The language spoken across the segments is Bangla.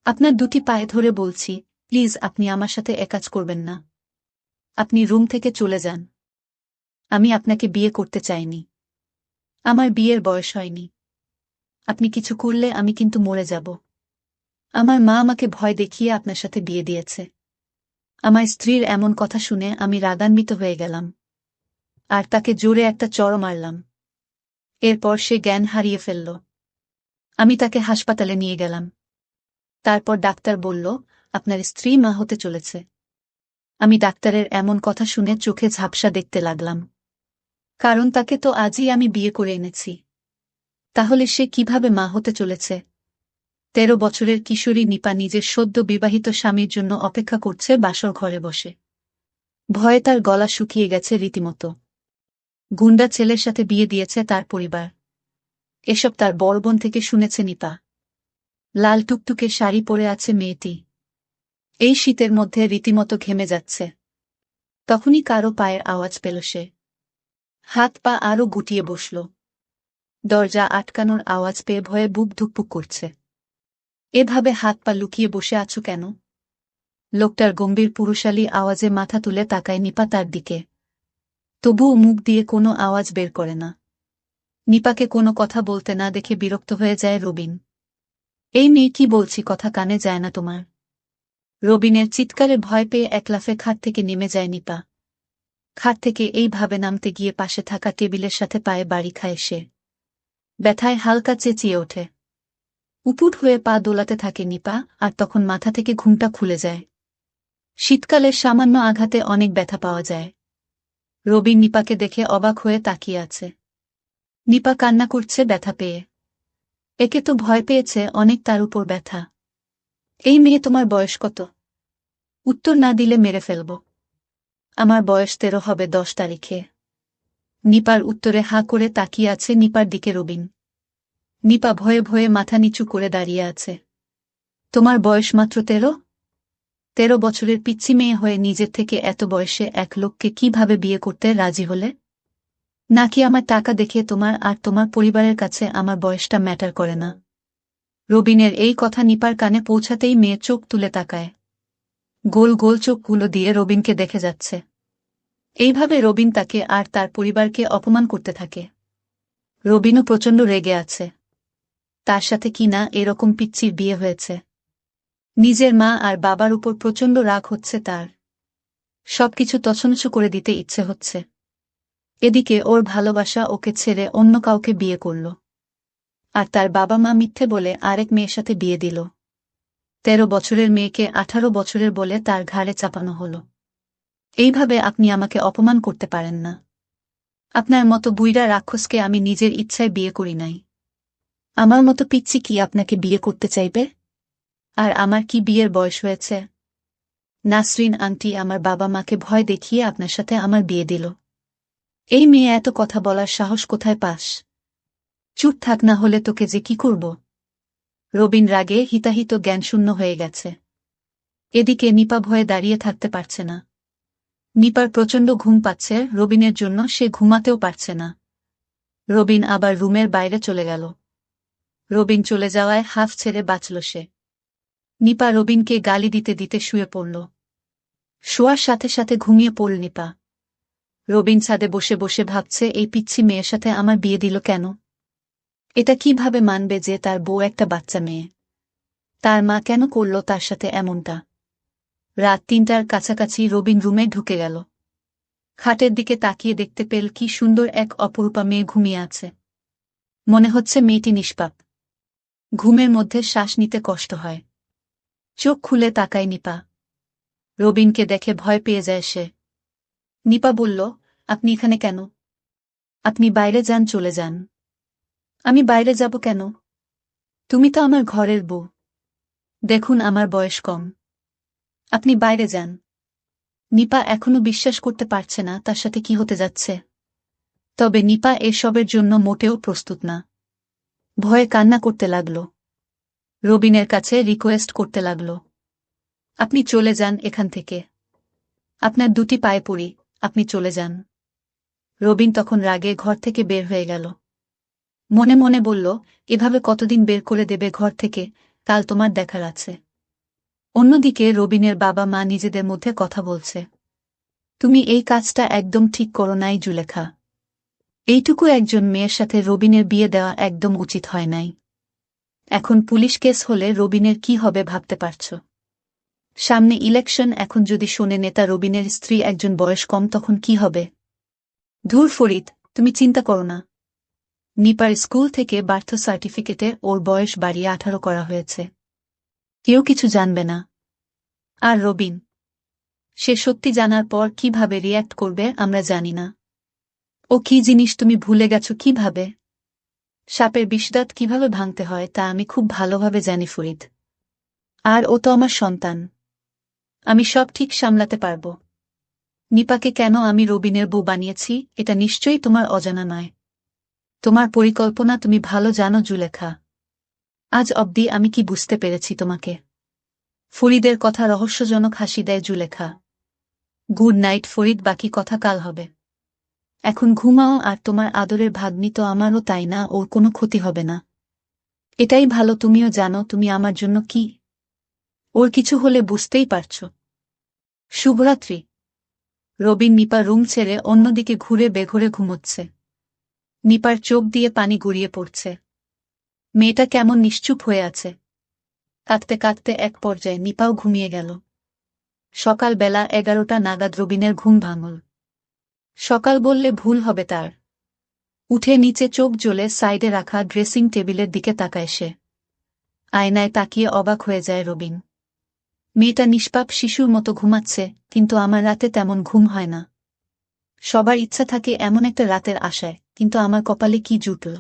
আপনার দুটি পায়ে ধরে বলছি, প্লিজ আপনি আমার সাথে কাজ করবেন না। আপনি রুম থেকে চলে যান। আমি আপনাকে বিয়ে করতে চাইনি। আমার বিয়ের বয়স হয়নি। আপনি কিছু করলে আমি কিন্তু মরে যাব। আমার মা আমাকে ভয় দেখিয়ে আপনার সাথে বিয়ে দিয়েছে। আমার স্ত্রীর এমন কথা শুনে আমি রাগান্বিত হয়ে গেলাম। আর তাকে জোরে একটা চড় মারলাম। এরপর সে জ্ঞান হারিয়ে ফেলল। আমি তাকে হাসপাতালে নিয়ে গেলাম। তারপর ডাক্তার বলল, আপনার স্ত্রী মা হতে চলেছে। আমি ডাক্তারের এমন কথা শুনে চোখে ঝাপসা দেখতে লাগলাম। কারণ তাকে তো আজই আমি বিয়ে করে এনেছি। তাহলে সে কিভাবে মা হতে চলেছে? ১৩ বছরের কিশোরী নিপা নিজের সদ্য বিবাহিত স্বামীর জন্য অপেক্ষা করছে বাসর ঘরে বসে। ভয়ে তার গলা শুকিয়ে গেছে রীতিমতো। গুন্ডা ছেলের সাথে বিয়ে দিয়েছে তার পরিবার। এসব তার বড় বোন থেকে শুনেছে নিপা। লাল টুকটুকে শাড়ি পরে আছে মেয়েটি। এই শীতের মধ্যে রীতিমতো ঘেমে যাচ্ছে। তখনই কারো পায়ের আওয়াজ পেল সে। হাত পা আরও গুটিয়ে বসল। দরজা আটকানোর আওয়াজ পেয়ে ভয়ে বুক ধুকপুক করছে। এভাবে হাত পা লুকিয়ে বসে আছো কেন? লোকটার গম্ভীর পুরুষালী আওয়াজে মাথা তুলে তাকায় নিপা তার দিকে। তবুও মুখ দিয়ে কোনো আওয়াজ বের করে না। নিপাকে কোনো কথা বলতে না দেখে বিরক্ত হয়ে যায় রবিন। এই মেয়ে কি বলছি কথা কানে যায় না তোমার? রবিনের চিৎকারে ভয় পেয়ে এক লাফে খাট থেকে নেমে যায় নিপা। খাট থেকে এইভাবে নামতে গিয়ে পাশে থাকা টেবিলের সাথে পায়ে বাড়ি খায় সে। ব্যথায় হালকা চেঁচিয়ে ওঠে। উপুট হয়ে পা দোলাতে থাকে নিপা, আর তখন মাথা থেকে ঘুমটা খুলে যায়। শীতকালের সামান্য আঘাতে অনেক ব্যথা পাওয়া যায়। রবিন নিপাকে দেখে অবাক হয়ে তাকিয়ে আছে। নিপা কান্না করছে ব্যথা পেয়ে। একে তো ভয় পেয়েছে অনেক, তার উপর ব্যথা। এই মেয়ে তোমার বয়স কত? উত্তর না দিলে মেরে ফেলব। আমার বয়স ১৩ হবে ১০ তারিখে। নিপার উত্তরে হাঁ করে তাকিয়ে আছে নিপার দিকে রবিন। নিপা ভয়ে ভয়ে মাথা নিচু করে দাঁড়িয়ে আছে। তোমার বয়স মাত্র ১৩? ১৩ বছরের পিচ্চি মেয়ে হয়ে নিজের থেকে এত বয়সে এক লোককে কিভাবে বিয়ে করতে রাজি হলে? নাকি আমার টাকা দেখে তোমার আর তোমার পরিবারের কাছে আমার বয়সটা ম্যাটার করে না? রবিনের এই কথা নিপার কানে পৌঁছাতেই মেয়ে চোখ তুলে তাকায়। গোল গোল চোখগুলো দিয়ে রবিনকে দেখে যাচ্ছে। এইভাবে রবিন তাকে আর তার পরিবারকে অপমান করতে থাকে। রবিনও প্রচণ্ড রেগে আছে। তার সাথে কিনা এরকম পিচ্চির বিয়ে হয়েছে। নিজের মা আর বাবার উপর প্রচণ্ড রাগ হচ্ছে তার। সবকিছু তছনছ করে দিতে ইচ্ছে হচ্ছে। এদিকে ওর ভালোবাসা ওকে ছেড়ে অন্য কাউকে বিয়ে করল। আর তার বাবা মা মিথ্যে বলে আরেক মেয়ের সাথে বিয়ে দিল। ১৩ বছরের মেয়েকে ১৮ বছরের বলে তার ঘাড়ে চাপানো হল। এইভাবে আপনি আমাকে অপমান করতে পারেন না। আপনার মতো বুইড়া রাক্ষসকে আমি নিজের ইচ্ছায় বিয়ে করি নাই। আমার মতো পিচ্চি কি আপনাকে বিয়ে করতে চাইবে? আর আমার কি বিয়ের বয়স হয়েছে? নাসরিন আন্টি আমার বাবা মাকে ভয় দেখিয়ে আপনার সাথে আমার বিয়ে দিল। এই মেয়ে এত কথা বলার সাহস কোথায় পাস? চুপ থাক, না হলে তোকে যে কি করব। রবিন রাগে হিতাহিত জ্ঞানশূন্য হয়ে গেছে। এদিকে নিপা ভয়ে দাঁড়িয়ে থাকতে পারছে না। নিপার প্রচণ্ড ঘুম পাচ্ছে, রবিনের জন্য সে ঘুমাতেও পারছে না। রবিন আবার রুমের বাইরে চলে গেল। রবিন চলে যাওয়ায় হাফ ছেড়ে বাঁচল সে। নিপা রবিনকে গালি দিতে দিতে শুয়ে পড়ল। শোয়ার সাথে সাথে ঘুমিয়ে পড়ল নিপা। রবিন ছাদে বসে বসে ভাবছে এই পিচ্ছি মেয়ের সাথে আমার বিয়ে দিল কেন? এটা কিভাবে মানবে যে তার বউ একটা বাচ্চা মেয়ে? তার মা কেন করল তার সাথে এমনটা? রাত ৩টার কাছাকাছি রবিন রুমে ঢুকে গেল। খাটের দিকে তাকিয়ে দেখতে পেল কি সুন্দর এক অপরূপা মেয়ে ঘুমিয়ে আছে। মনে হচ্ছে মেয়েটি নিষ্পাপ। ঘুমের মধ্যে শ্বাস নিতে কষ্ট হয়। চোখ খুলে তাকায় নিপা। রবিনকে দেখে ভয় পেয়ে যায় সে। নিপা বলল, আপনি এখানে কেন? আপনি বাইরে যান, চলে যান। আমি বাইরে যাব কেন? তুমি তো আমার ঘরের বউ। দেখুন আমার বয়স কম। আপনি বাইরে যান। নিপা এখনো বিশ্বাস করতে পারছে না তার সাথে কি হতে যাচ্ছে। তবে নিপা এসবের জন্য মোটেও প্রস্তুত না। ভয়ে কান্না করতে লাগল। রবিনের কাছে রিকোয়েস্ট করতে লাগল, আপনি চলে যান এখান থেকে। আপনার দুটি পায়ে পড়ি, আপনি চলে যান। রবিন তখন রাগে ঘর থেকে বের হয়ে গেল। মনে মনে বলল, এভাবে কতদিন বের করে দেবে ঘর থেকে? কাল তোমার দেখার আছে। অন্যদিকে রবিনের বাবা মা নিজেদের মধ্যে কথা বলছে। তুমি এই কাজটা একদম ঠিক করো নাই জুলেখা। এইটুকু একজন মেয়ের সাথে রবিনের বিয়ে দেওয়া একদম উচিত হয় নাই। এখন পুলিশ কেস হলে রবিনের কি হবে ভাবতে পারছ? সামনে ইলেকশন, এখন যদি শোনে নেতা রবিনের স্ত্রী একজন বয়স কম, তখন কি হবে? ধুর ফরিদ, তুমি চিন্তা করো না। নিপার স্কুল থেকে বার্থ সার্টিফিকেটে ওর বয়স বাড়িয়ে 18 করা হয়েছে। কেউ কিছু জানবে না। আর রবিন, সে সত্যি জানার পর কিভাবে রিয়্যাক্ট করবে আমরা জানি না। ও কি জিনিস তুমি ভুলে গেছ কিভাবে? সাপের বিষদাঁত কিভাবে ভাঙতে হয় তা আমি খুব ভালোভাবে জানি ফরিদ। আর ও তো আমার সন্তান। আমি সব ঠিক সামলাতে পারব। নিপাকে কেন আমি রবিনের বউ বানিয়েছি এটা নিশ্চয়ই তোমার অজানা নয়। তোমার পরিকল্পনা তুমি ভালো জানো জুলেখা। আজ অবধি আমি কি বুঝতে পেরেছি তোমাকে? ফরিদের কথা রহস্যজনক হাসি দেয় জুলেখা। গুড নাইট ফরিদ, বাকি কথা কাল হবে। এখন ঘুমাও, আর তোমার আদরের ভাগ্নি তো আমারও, তাই না? ওর কোনো ক্ষতি হবে না। এটাই ভালো, তুমিও জানো তুমি আমার জন্য কি। ওর কিছু হলে বুঝতেই পারছ। শুভরাত্রি। রবিন নিপা রুম ছেড়ে অন্যদিকে ঘুরে বেঘরে ঘুমোচ্ছে। নিপার চোখ দিয়ে পানি গড়িয়ে পড়ছে। মেয়েটা কেমন নিশ্চুপ হয়ে আছে। কাঁদতে কাঁদতে এক পর্যায়ে নিপাও ঘুমিয়ে গেল। সকালবেলা 11টা নাগাদ রবিনের ঘুম ভাঙল। সকাল বললে ভুল হবে তার। উঠে নিচে চোখ জ্বলে সাইডে রাখা ড্রেসিং টেবিলের দিকে তাকায় সে। আয়নায় তাকিয়ে অবাক হয়ে যায় রবিন। মেয়েটা নিষ্পাপ শিশুর মতো ঘুমাচ্ছে, কিন্তু আমার রাতে তেমন ঘুম হয় না। সবার ইচ্ছা থাকে এমন একটা রাতের আশায়, কিন্তু আমার কপালে কি জুটল?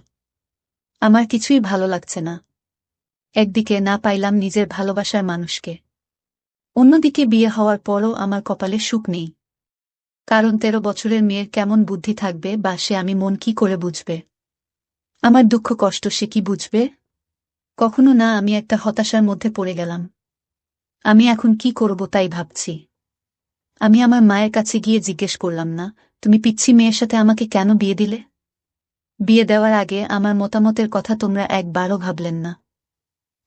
আমার কিছুই ভালো লাগছে না। একদিকে না পাইলাম নিজের ভালোবাসার মানুষকে, অন্যদিকে বিয়ে হওয়ার পরও আমার কপালে সুখ নেই। কারণ 13 বছরের মেয়ের কেমন বুদ্ধি থাকবে, বা সে আমি মন কি করে বুঝবে? আমার দুঃখ কষ্ট সে কি বুঝবে? কখনো না। আমি একটা হতাশার মধ্যে পড়ে গেলাম। আমি এখন কি করব তাই ভাবছি। আমি আমার মায়ের কাছে গিয়ে জিজ্ঞেস করলাম না, তুমি পিচ্ছি মেয়ের সাথে আমাকে কেন বিয়ে দিলে? বিয়ে দেওয়ার আগে আমার মতামতের কথা তোমরা একবারও ভাবলেন না।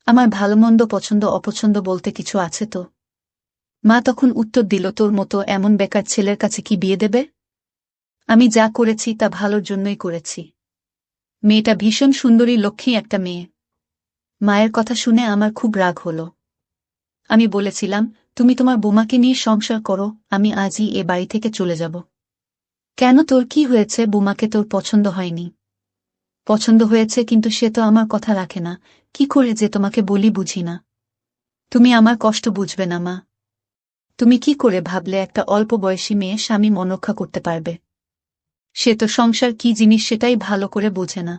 আমার ভালোমন্দ পছন্দ অপছন্দ বলতে কিছু আছে তো? মা তখন উত্তর দিল, তোর মতো এমন বেকার ছেলের কাছে কি বিয়ে দেবে? আমি যা করেছি তা ভালোর জন্যই করেছি। মেয়েটা ভীষণ সুন্দরী, লক্ষ্মী একটা মেয়ে। মায়ের কথা শুনে আমার খুব রাগ হলো। আমি বলেছিলাম, তুমি তোমার বোমাকে নিয়ে সংসার করো, আমি আজই এ বাড়ি থেকে চলে যাব। কেন, তোর কি হয়েছে? বোমাকে তোর পছন্দ হয়নি? পছন্দ হয়েছে, কিন্তু সে তো আমার কথা রাখে না। কি করে যে তোমাকে বলি বুঝি না। তুমি আমার কষ্ট বুঝবে না মা। তুমি কি করে ভাবলে একটা অল্প বয়সী মেয়ে স্বামী মন রক্ষা করতে পারবে? সে তো সংসার কি জিনিস সেটাই ভালো করে বোঝে না।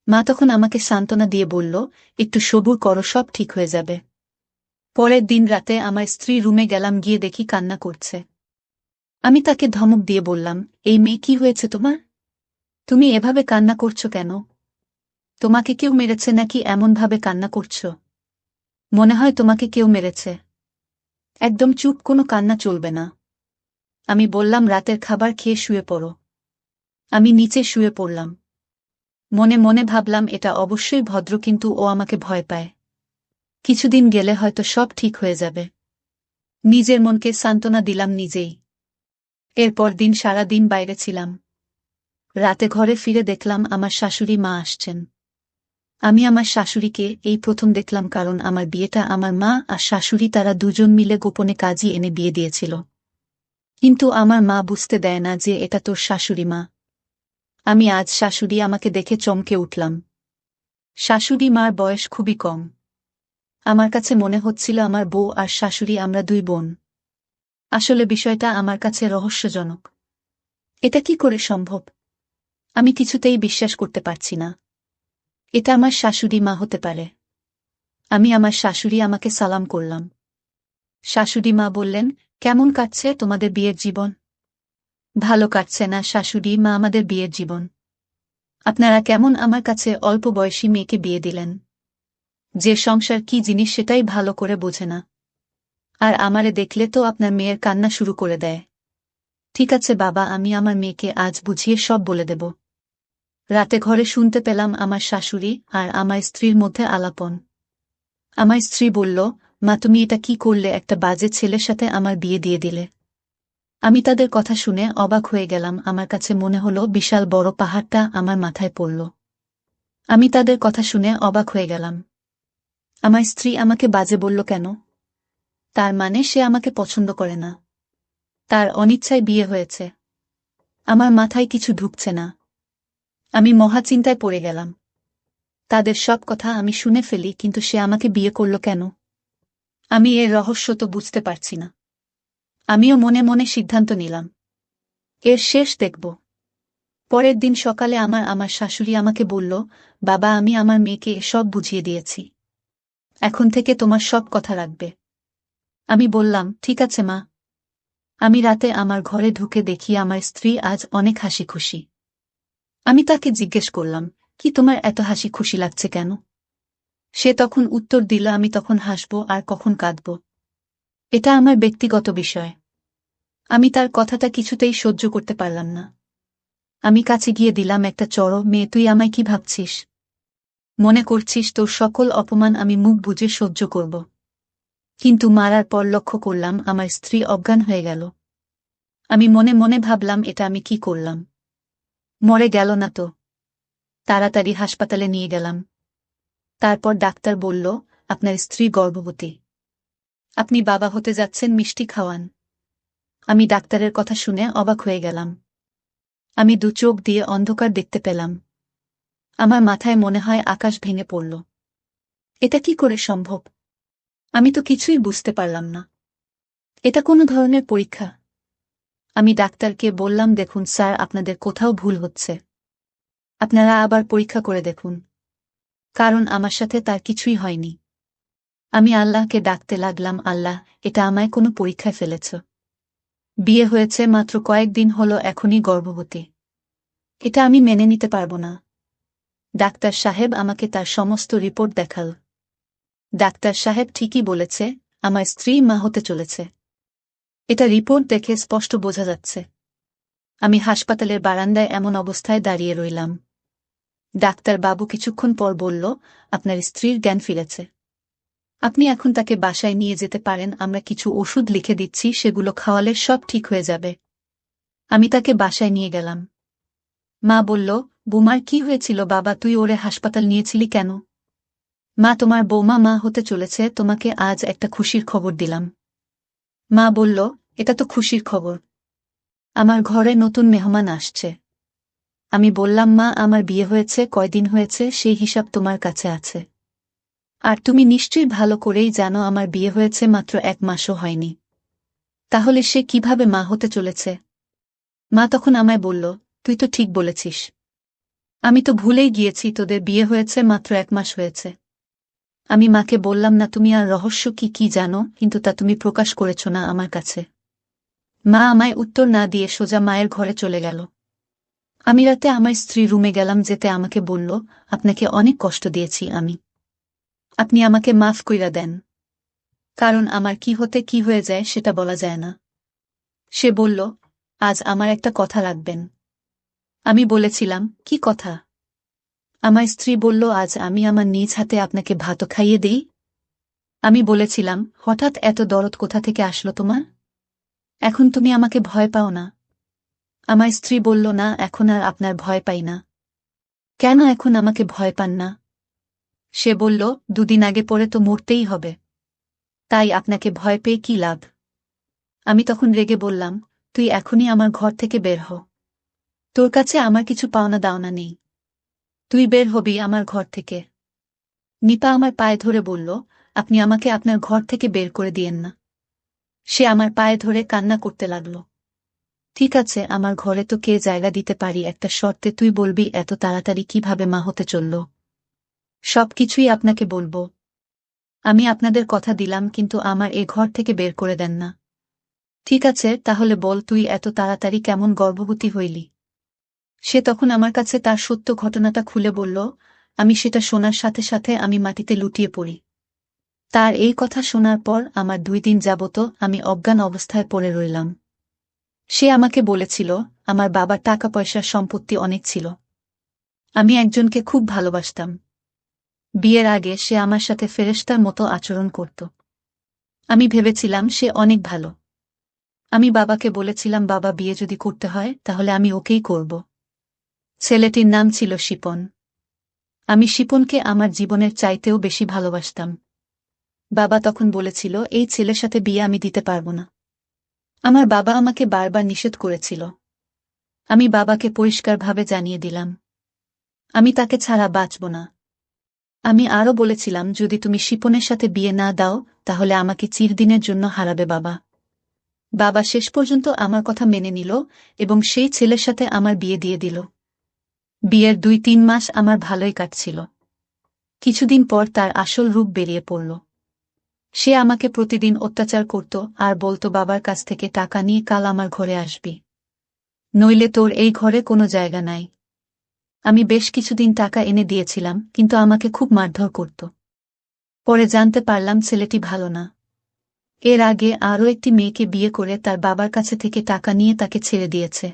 মা তখন আমাকে সান্ত্বনা দিয়ে বলল, একটু সবুর করো, সব ঠিক হয়ে যাবে। পরের দিন রাতে আমার স্ত্রী রুমে গেলাম, গিয়ে দেখি কান্না করছে। আমি তাকে ধমক দিয়ে বললাম, এই মেয়ে, কি হয়েছে তোমার? তুমি এভাবে কান্না করছো কেন? তোমাকে কেউ মেরেছে নাকি এমনভাবে কান্না করছো? মনে হয় তোমাকে কেউ মেরেছে। একদম চুপ, কোনো কান্না চলবে না। আমি বললাম, রাতের খাবার খেয়ে শুয়ে পড়ো। আমি নিচে শুয়ে পড়লাম। মনে মনে ভাবলাম এটা অবশ্যই ভদ্র, কিন্তু ও আমাকে ভয় পায়। কিছুদিন গেলে হয়তো সব ঠিক হয়ে যাবে। নিজের মনকে সান্ত্বনা দিলাম নিজেই। এরপর দিন সারা দিন বাইরে ছিলাম। রাতে ঘরে ফিরে দেখলাম আমার শাশুড়ি মা আসছেন। আমি আমার শাশুড়িকে এই প্রথম দেখলাম, কারণ আমার বিয়েটা আমার মা আর শাশুড়ি তারা দুজন মিলে গোপনে কাজী এনে বিয়ে দিয়েছিল। কিন্তু আমার মা বুঝতে দেয় না যে এটা তোর শাশুড়ি মা। আমি আজ শাশুড়ি আমাকে দেখে চমকে উঠলাম। শাশুড়ি মার বয়স খুবই কম। আমার কাছে মনে হচ্ছিল আমার বউ আর শাশুড়ি আমরা দুই বোন। আসলে বিষয়টা আমার কাছে রহস্যজনক। এটা কি করে সম্ভব? আমি কিছুতেই বিশ্বাস করতে পারছি না। এটা আমার শাশুড়ি মা হতে পারে। আমি আমার শাশুড়ি আমাকে সালাম করলাম। শাশুড়ি মা বললেন, কেমন কাটছে তোমাদের বিয়ের জীবন? ভালো কাটছে না শাশুড়ি মা আমাদের বিয়ের জীবন। আপনারা কেমন আমার কাছে অল্প বয়সী মেয়েকে বিয়ে দিলেন, যে সংসার কি জিনিস সেটাই ভালো করে বোঝে না। আর আমারে দেখলে তো আপনার মেয়ের কান্না শুরু করে দেয়। ঠিক আছে বাবা, আমি আমার মেয়েকে আজ বুঝিয়ে সব বলে দেব। রাতে ঘরে শুনতে পেলাম আমার শাশুড়ি আর আমার স্ত্রীর মধ্যে আলাপন। আমার স্ত্রী বলল, মা তুমি এটা কি করলে, একটা বাজে ছেলের সাথে আমার বিয়ে দিয়ে দিলে। আমি তাদের কথা শুনে অবাক হয়ে গেলাম, আমার কাছে মনে হলো বিশাল বড় পাহাড়টা আমার মাথায় পড়ল। আমি তাদের কথা শুনে অবাক হয়ে গেলাম। আমার স্ত্রী আমাকে বাজে বলল কেন? তার মানে সে আমাকে পছন্দ করে না? তার অনিচ্ছায় বিয়ে হয়েছে? আমার মাথায় কিছু ঢুকছে না। আমি মহা চিন্তায় পড়ে গেলাম। তাদের সব কথা আমি শুনে ফেলি, কিন্তু সে আমাকে বিয়ে করল কেন? আমি এর রহস্য তো বুঝতে পারছি না। আমিও মনে মনে সিদ্ধান্ত নিলাম, এর শেষ দেখব। পরের দিন সকালে আমার শাশুড়ি আমাকে বলল, বাবা আমি আমার মেয়েকে সব বুঝিয়ে দিয়েছি, এখন থেকে তোমার সব কথা রাখবে। আমি বললাম, ঠিক আছে মা। আমি রাতে আমার ঘরে ঢুকে দেখি আমার স্ত্রী আজ অনেক হাসি খুশি। আমি তাকে জিজ্ঞেস করলাম, কি তোমার এত হাসি খুশি লাগছে কেন? সে তখন উত্তর দিল, আমি তখন হাসব আর কখন কাঁদব, এটা আমার ব্যক্তিগত বিষয়। আমি তার কথাটা কিছুতেই সহ্য করতে পারলাম না। আমি কাছে গিয়ে দিলাম একটা চড়, মেয়ে তুই আমায় কি ভাবছিস? মনে করছিস তোর সকল অপমান আমি মুখ বুজে সহ্য করব? কিন্তু মারার পর লক্ষ্য করলাম আমার স্ত্রী অজ্ঞান হয়ে গেল। আমি মনে মনে ভাবলাম, এটা আমি কি করলাম? মরে গেল না তো? তাড়াতাড়ি হাসপাতালে নিয়ে গেলাম। তারপর ডাক্তার বলল, আপনার স্ত্রী গর্ভবতী, আপনি বাবা হতে যাচ্ছেন, মিষ্টি খাওয়ান। আমি ডাক্তারের কথা শুনে অবাক হয়ে গেলাম। আমি দু চোখ দিয়ে অন্ধকার দেখতে পেলাম। আমার মাথায় মনে হয় আকাশ ভেঙে পড়ল। এটা কি করে সম্ভব? আমি তো কিছুই বুঝতে পারলাম না। এটা কোনো ধরনের পরীক্ষা? আমি ডাক্তারকে বললাম, দেখুন স্যার, আপনাদের কোথাও ভুল হচ্ছে। আপনারা আবার পরীক্ষা করে দেখুন, কারণ আমার সাথে তার কিছুই হয়নি। আমি আল্লাহকে ডাকতে লাগলাম, আল্লাহ, এটা আমায় কোনো পরীক্ষায় ফেলেছ। বিয়ে হয়েছে মাত্র কয়েকদিন হলো, এখনই গর্ভবতী। এটা আমি মেনে নিতে পারবো না। ডাক্তার সাহেব আমাকে তার সমস্ত রিপোর্ট দেখাল। ডাক্তার সাহেব ঠিকই বলেছে, আমার স্ত্রী মা হতে চলেছে। এটা রিপোর্ট দেখে স্পষ্ট বোঝা যাচ্ছে। আমি হাসপাতালের বারান্দায় এমন অবস্থায় দাঁড়িয়ে রইলাম। ডাক্তার বাবু কিছুক্ষণ পর বলল, আপনার স্ত্রীর জ্ঞান ফিরেছে, আপনি এখন তাকে বাসায় নিয়ে যেতে পারেন, আমরা কিছু ওষুধ লিখে দিচ্ছি, সেগুলো খাওয়ালে সব ঠিক হয়ে যাবে। আমি তাকে বাসায় নিয়ে গেলাম। মা বলল, বৌমার কি হয়েছিল বাবা, তুই ওরে হাসপাতাল নিয়েছিলি কেন? মা, তোমার বৌমা মা হতে চলেছে, তোমাকে আজ একটা খুশির খবর দিলাম। মা বলল, এটা তো খুশির খবর, আমার ঘরে নতুন মেহমান আসছে। আমি বললাম, মা আমার বিয়ে হয়েছে কয়দিন হয়েছে সেই হিসাব তোমার কাছে আছে, আর তুমি নিশ্চয়ই ভালো করেই জানো আমার বিয়ে হয়েছে মাত্র 1 মাসও হয়নি। তাহলে সে কিভাবে মা হতে চলেছে? মা তখন আমায় বলল, তুই তো ঠিক বলেছিস, আমি তো ভুলেই গিয়েছি তোদের বিয়ে হয়েছে মাত্র 1 মাস হয়েছে। আমি মাকে বললাম, না তুমি আর রহস্য কি কি জানো, কিন্তু তা তুমি প্রকাশ করেছ না আমার কাছে। মা আমায় উত্তর না দিয়ে সোজা মায়ের ঘরে চলে গেল। আমি রাতে আমার স্ত্রী রুমে গেলাম, যেতে আমাকে বলল, আপনাকে অনেক কষ্ট দিয়েছি আমি, আপনি আমাকে মাফ কইরা দেন, কারণ আমার কি হতে কি হয়ে যায় সেটা বলা যায় না। সে বলল, আজ আমার একটা কথা রাখবেন। আমি বলেছিলাম, কি কথা? আমার স্ত্রী বলল, আজ আমি আমার নিজ হাতে আপনাকে ভাত খাইয়ে দেই। আমি বলেছিলাম, হঠাৎ এত দরদ কোথা থেকে আসলো তোমার? এখন তুমি আমাকে ভয় পাও না? আমার স্ত্রী বলল, না, এখন আর আপনার ভয় পাই না। কেন এখন আমাকে ভয় পান না? সে বলল, 2 দিন আগে পরে তো মরতেই হবে, তাই আপনাকে ভয় পেয়ে কি লাভ? আমি তখন রেগে বললাম, তুই এখনই আমার ঘর থেকে বের হ, তোর কাছে আমার কিছু পাওনা দাওনা নেই, তুই বের হবি আমার ঘর থেকে। নিপা আমার পায়ে ধরে বলল, আপনি আমাকে আপনার ঘর থেকে বের করে দিয়েন না। সে আমার পায়ে ধরে কান্না করতে লাগল। ঠিক আছে, আমার ঘরে তো কে জায়গা দিতে পারি, একটা শর্তে, তুই বলবি এত তাড়াতাড়ি কিভাবে মা হতে চলল। সবকিছুই আপনাকে বলবো, আমি আপনাদের কথা দিলাম, কিন্তু আমার এ ঘর থেকে বের করে দেন না। ঠিক আছে, তাহলে বল তুই এত তাড়াতাড়ি কেমন গর্ভবতী হইলি? সে তখন আমার কাছে তার সত্য ঘটনাটা খুলে বলল। আমি সেটা শোনার সাথে সাথে আমি মাটিতে লুটিয়ে পড়ি। তার এই কথা শোনার পর আমার 2 দিন যাবত আমি অজ্ঞান অবস্থায় পড়ে রইলাম। সে আমাকে বলেছিল, আমার বাবার টাকা পয়সার সম্পত্তি অনেক ছিল, আমি একজনকে খুব ভালোবাসতাম। বিয়ের আগে সে আমার সাথে ফেরেশতার মতো আচরণ করত। আমি ভেবেছিলাম সে অনেক ভালো। আমি বাবাকে বলেছিলাম বাবা বিয়ে যদি করতে হয় তাহলে আমি ওকেই করব। ছেলেটির নাম ছিল শিপন। আমি শিপনকে আমার জীবনের চাইতেও বেশি ভালোবাসতাম। বাবা তখন বলেছিল এই ছেলের সাথে বিয়ে আমি দিতে পারব না। আমার বাবা আমাকে বারবার নিষেধ করেছিল। আমি বাবাকে পরিষ্কারভাবে জানিয়ে দিলাম আমি তাকে ছাড়া বাঁচব না। আমি আরও বলেছিলাম যদি তুমি শিপনের সাথে বিয়ে না দাও তাহলে আমাকে চিরদিনের জন্য হারাবে বাবা। বাবা শেষ পর্যন্ত আমার কথা মেনে নিল এবং সেই ছেলের সাথে আমার বিয়ে দিয়ে দিল। বিয়ের 2-3 মাস আমার ভালোই কাটছিল। কিছুদিন পর তার আসল রূপ বেরিয়ে পড়ল। সে আমাকে প্রতিদিন অত্যাচার করত আর বলতো বাবার কাছ থেকে টাকা নিয়ে কাল আমার ঘরে আসবি, নইলে তোর এই ঘরে কোনো জায়গা নাই। আমি বেশ কিছুদিন টাকা এনে দিয়েছিলাম কিন্তু আমাকে খুব মারধর করত। পরে জানতে পারলাম ছেলেটি ভালো না। এর আগে আরও একটি মেয়েকে বিয়ে করে তার বাবার কাছে থেকে টাকা নিয়ে তাকে ছেড়ে দিয়েছে।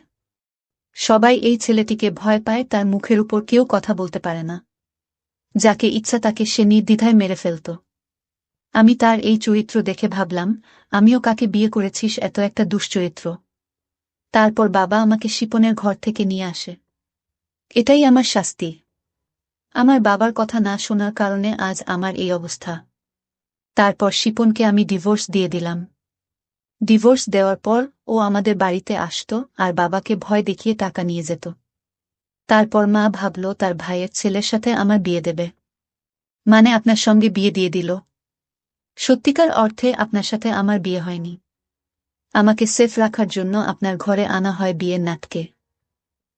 সবাই এই ছেলেটিকে ভয় পায়, তার মুখের উপর কেউ কথা বলতে পারে না। যাকে ইচ্ছা তাকে সে নির্দ্বিধায় মেরে ফেলত। আমি তার এই চরিত্র দেখে ভাবলাম আমিও কাকে বিয়ে করেছিস এত একটা দুশ্চরিত্র। তারপর বাবা আমাকে শিপনের ঘর থেকে নিয়ে আসে। এটাই আমার শাস্তি। আমার বাবার কথা না শোনার কারণে আজ আমার এই অবস্থা। তারপর শিপনকে আমি ডিভোর্স দিয়ে দিলাম। ডিভোর্স দেওয়ার পর ও আমাদের বাড়িতে আসত আর বাবাকে ভয় দেখিয়ে টাকা নিয়ে যেত। তারপর মা ভাবল তার ভাইয়ের ছেলের সাথে আমার বিয়ে দেবে, মানে আপনার সঙ্গে বিয়ে দিয়ে দিল। সত্যিকার অর্থে আপনার সাথে আমার বিয়ে হয়নি। আমাকে সেফ রাখার জন্য আপনার ঘরে আনা হয় বিয়ের নাটকে।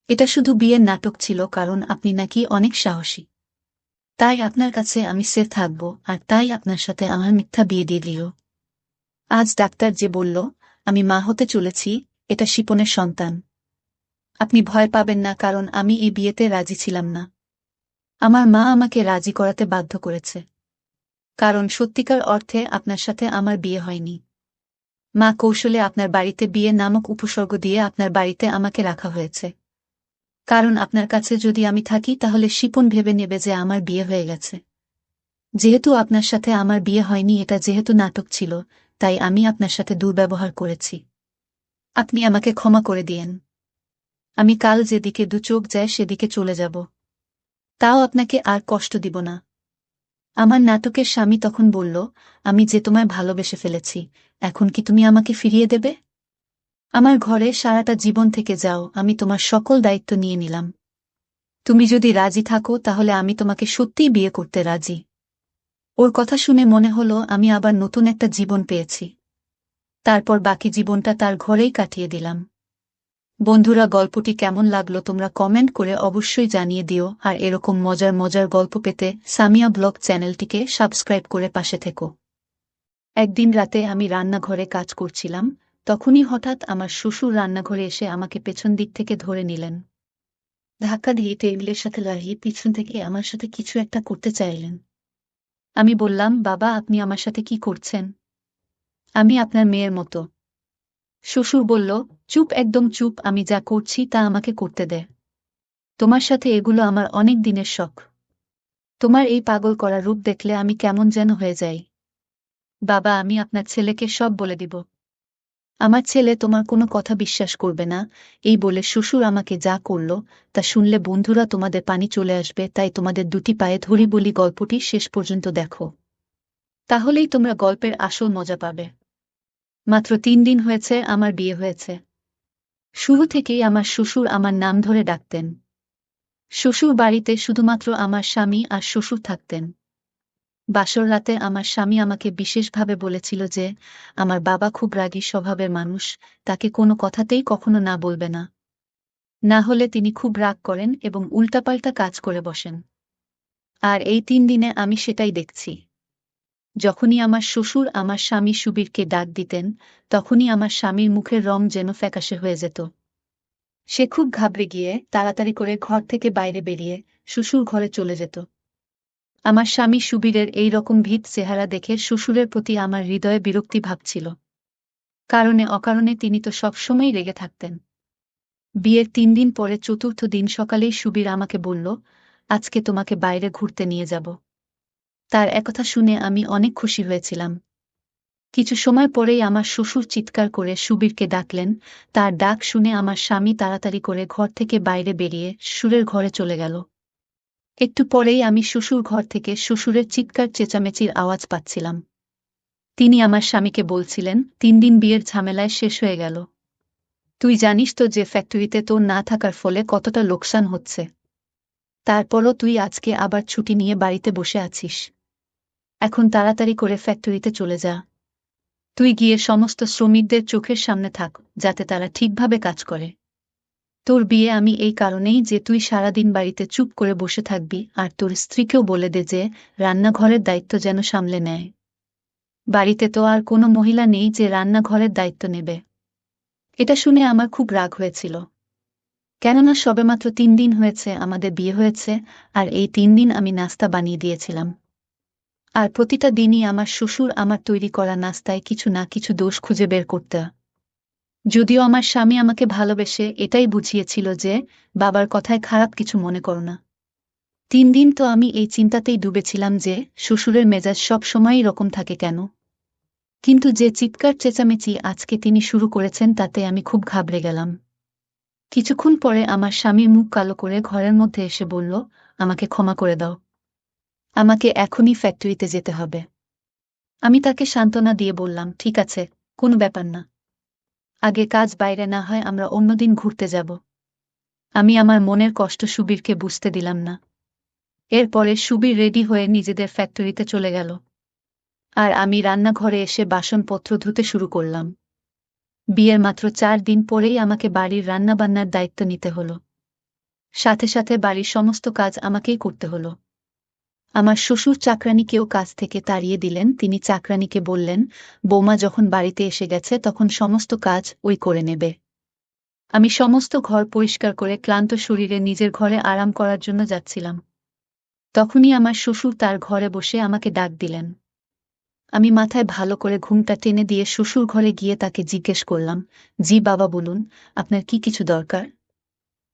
এটা শুধু বিয়ের নাটক ছিল কারণ আপনি নাকি অনেক সাহসী। তাই আপনার কাছে আমি সেফ থাকব আর তাই আপনার সাথে আমার মিথ্যা বিয়ে দিয়ে দিল। আজ ডাক্তার যে বলল আমি মা হতে চলেছি, এটা শিপনের সন্তান। আপনি ভয় পাবেন না কারণ আমি এই বিয়েতে রাজি ছিলাম না। আমার মা আমাকে রাজি করাতে বাধ্য করেছে। কারণ সত্যিকার অর্থে আপনার সাথে আমার বিয়ে হয়নি। মা কৌশলে আপনার বাড়িতে বিয়ে নামক উপসর্গ দিয়ে আপনার বাড়িতে আমাকে রাখা হয়েছে। কারণ আপনার কাছে যদি আমি থাকি তাহলে শিপন ভেবে নেবে যে আমার বিয়ে হয়ে গেছে। যেহেতু আপনার সাথে আমার বিয়ে হয়নি, এটা যেহেতু নাটক ছিল, তাই আমি আপনার সাথে দুর্ব্যবহার করেছি। আপনি আমাকে ক্ষমা করে দিয়েন। আমি কাল যেদিকে দু চোখ যায় সেদিকে চলে যাব। তাও আপনাকে আর কষ্ট দিব না। আমার নাটকের স্বামী তখন বলল আমি যে তোমায় ভালোবেসে ফেলেছি, এখন কি তুমি আমাকে ফিরিয়ে দেবে? আমার ঘরে সারাটা জীবন থেকে যাও, আমি তোমার সকল দায়িত্ব নিয়ে নিলাম। তুমি যদি রাজি থাকো তাহলে আমি তোমাকে সত্যিই বিয়ে করতে রাজি। ওর কথা শুনে মনে হলো আমি আবার নতুন একটা জীবন পেয়েছি। তারপর বাকি জীবনটা তার ঘরেই কাটিয়ে দিলাম। বন্ধুরা, গল্পটি কেমন লাগলো তোমরা কমেন্ট করে অবশ্যই জানিয়ে দিও, আর এরকম মজার মজার গল্প পেতে সামিয়া ব্লগ চ্যানেলটিকে সাবস্ক্রাইব করে পাশে থেকো। একদিন রাতে আমি রান্নাঘরে কাজ করছিলাম, তখনই হঠাৎ আমার শ্বশুর রান্নাঘরে এসে আমাকে পেছন দিক থেকে ধরে নিলেন। ধাক্কা দিয়ে টেবিলের সাথে লাগিয়ে পিছন থেকে আমার সাথে কিছু একটা করতে চাইলেন। আমি বললাম বাবা আপনি আমার সাথে কি করছেন? আমি আপনার মেয়ের মতো। শ্বশুর বলল চুপ, একদম চুপ, আমি যা করছি তা আমাকে করতে দে। তোমার সাথে এগুলো আমার অনেক দিনের শখ। তোমার এই পাগল করা রূপ দেখলে আমি কেমন যেন হয়ে যাই। বাবা আমি আপনার ছেলেকে সব বলে দিব। আমার ছেলে তোমার কোনো কথা বিশ্বাস করবে না। এই বলে শ্বশুর আমাকে যা করল তা শুনলে বন্ধুরা তোমাদের পানি চলে আসবে, তাই তোমাদের দুটি পায়ে ধরি বলি গল্পটি শেষ পর্যন্ত দেখো। তাহলেই তোমরা গল্পের আসল মজা পাবে। মাত্র 3 দিন হয়েছে আমার বিয়ে হয়েছে। শুরু থেকেই আমার শ্বশুর আমার নাম ধরে ডাকতেন। শ্বশুর বাড়িতে শুধুমাত্র আমার স্বামী আর শ্বশুর থাকতেন। বাসর রাতে আমার স্বামী আমাকে বিশেষভাবে বলেছিল যে আমার বাবা খুব রাগী স্বভাবের মানুষ, তাকে কোনো কথাতেই কখনো না বলবে না, না হলে তিনি খুব রাগ করেন এবং উল্টাপাল্টা কাজ করে বসেন। আর এই 3 দিনে আমি সেটাই দেখছি। যখনই আমার শ্বশুর আমার স্বামী সুবীরকে ডাক দিতেন তখনই আমার স্বামীর মুখের রং যেন ফ্যাকাশে হয়ে যেত। সে খুব ঘাবড়ে গিয়ে তাড়াতাড়ি করে ঘর থেকে বাইরে বেরিয়ে শ্বশুর ঘরে চলে যেত। আমার স্বামী সুবীরের এই রকম ভীত চেহারা দেখে শ্বশুরের প্রতি আমার হৃদয়ে বিরক্তি ভাবছিল। কারণে অকারণে তিনি তো সবসময়ই রেগে থাকতেন। বিয়ের 3 দিন পরে চতুর্থ দিন সকালেই সুবীর আমাকে বলল আজকে তোমাকে বাইরে ঘুরতে নিয়ে যাব। তার একথা শুনে আমি অনেক খুশি হয়েছিলাম। কিছু সময় পরেই আমার শ্বশুর চিৎকার করে সুবীরকে ডাকলেন। তার ডাক শুনে আমার স্বামী তাড়াতাড়ি করে ঘর থেকে বাইরে বেরিয়ে শ্বশুরের ঘরে চলে গেল। একটু পরেই আমি শ্বশুর ঘর থেকে শ্বশুরের চিৎকার চেঁচামেচির আওয়াজ পাচ্ছিলাম। তিনি আমার স্বামীকে বলছিলেন, 3 দিন বিয়ের ঝামেলায় শেষ হয়ে গেল। তুই জানিস তো যে ফ্যাক্টরিতে তোর না থাকার ফলে কতটা লোকসান হচ্ছে। তারপরও তুই আজকে আবার ছুটি নিয়ে বাড়িতে বসে আছিস। এখন তাড়াতাড়ি করে ফ্যাক্টরিতে চলে যা। তুই গিয়ে সমস্ত শ্রমিকদের চোখের সামনে থাক, যাতে তারা ঠিকভাবে কাজ করে। তোর বিয়ে আমি এই কারণেই যে তুই সারাদিন বাড়িতে চুপ করে বসে থাকবি, আর তোর স্ত্রীকেও বলে দে যে রান্নাঘরের দায়িত্ব যেন সামলে নেয়। বাড়িতে তো আর কোনো মহিলা নেই যে রান্নাঘরের দায়িত্ব নেবে। এটা শুনে আমার খুব রাগ হয়েছিল। কেননা সবেমাত্র 3 দিন হয়েছে আমাদের বিয়ে হয়েছে, আর এই 3 দিন আমি নাস্তা বানিয়ে দিয়েছিলাম। আর প্রতিটা দিনই আমার শ্বশুর আমার তৈরি করা নাস্তায় কিছু না কিছু দোষ খুঁজে বের করতে। যদিও আমার স্বামী আমাকে ভালোবেসে এটাই বুঝিয়েছিল যে বাবার কথায় খারাপ কিছু মনে করো না। 3 দিন তো আমি এই চিন্তাতেই ডুবেছিলাম যে শ্বশুরের মেজাজ সব সময়ই রকম থাকে কেন। কিন্তু যে চিৎকার চেঁচামেচি আজকে তিনি শুরু করেছেন তাতে আমি খুব ঘাবড়ে গেলাম। কিছুক্ষণ পরে আমার স্বামী মুখ কালো করে ঘরের মধ্যে এসে বলল, আমাকে ক্ষমা করে দাও। আমাকে এখনই ফ্যাক্টরিতে যেতে হবে। আমি তাকে সান্ত্বনা দিয়ে বললাম, ঠিক আছে, কোনো ব্যাপার না। আগে কাজ বাইরে না হয় আমরা অন্যদিন ঘুরতে যাব। আমি আমার মনের কষ্ট সুবীরকে বুঝতে দিলাম না। এরপরে সুবীর রেডি হয়ে নিজেদের ফ্যাক্টরিতে চলে গেল। আর আমি রান্নাঘরে এসে বাসনপত্র ধুতে শুরু করলাম। বিয়ের মাত্র 4 দিন পরেই আমাকে বাড়ির রান্নাবান্নার দায়িত্ব নিতে হলো। সাথে সাথে বাড়ির সমস্ত কাজ আমাকেই করতে হলো। আমার শ্বশুর চাকরানীকেও কাজ থেকে তাড়িয়ে দিলেন। তিনি চাকরানীকে বললেন, বৌমা যখন বাড়িতে এসে গেছে তখন সমস্ত কাজ ওই করে নেবে। আমি সমস্ত ঘর পরিষ্কার করে ক্লান্ত শরীরে নিজের ঘরে আরাম করার জন্য যাচ্ছিলাম। তখনই আমার শ্বশুর তার ঘরে বসে আমাকে ডাক দিলেন। আমি মাথায় ভালো করে ঘুমটা টেনে দিয়ে শ্বশুর ঘরে গিয়ে তাকে জিজ্ঞেস করলাম, জি বাবা বলুন, আপনার কি কিছু দরকার?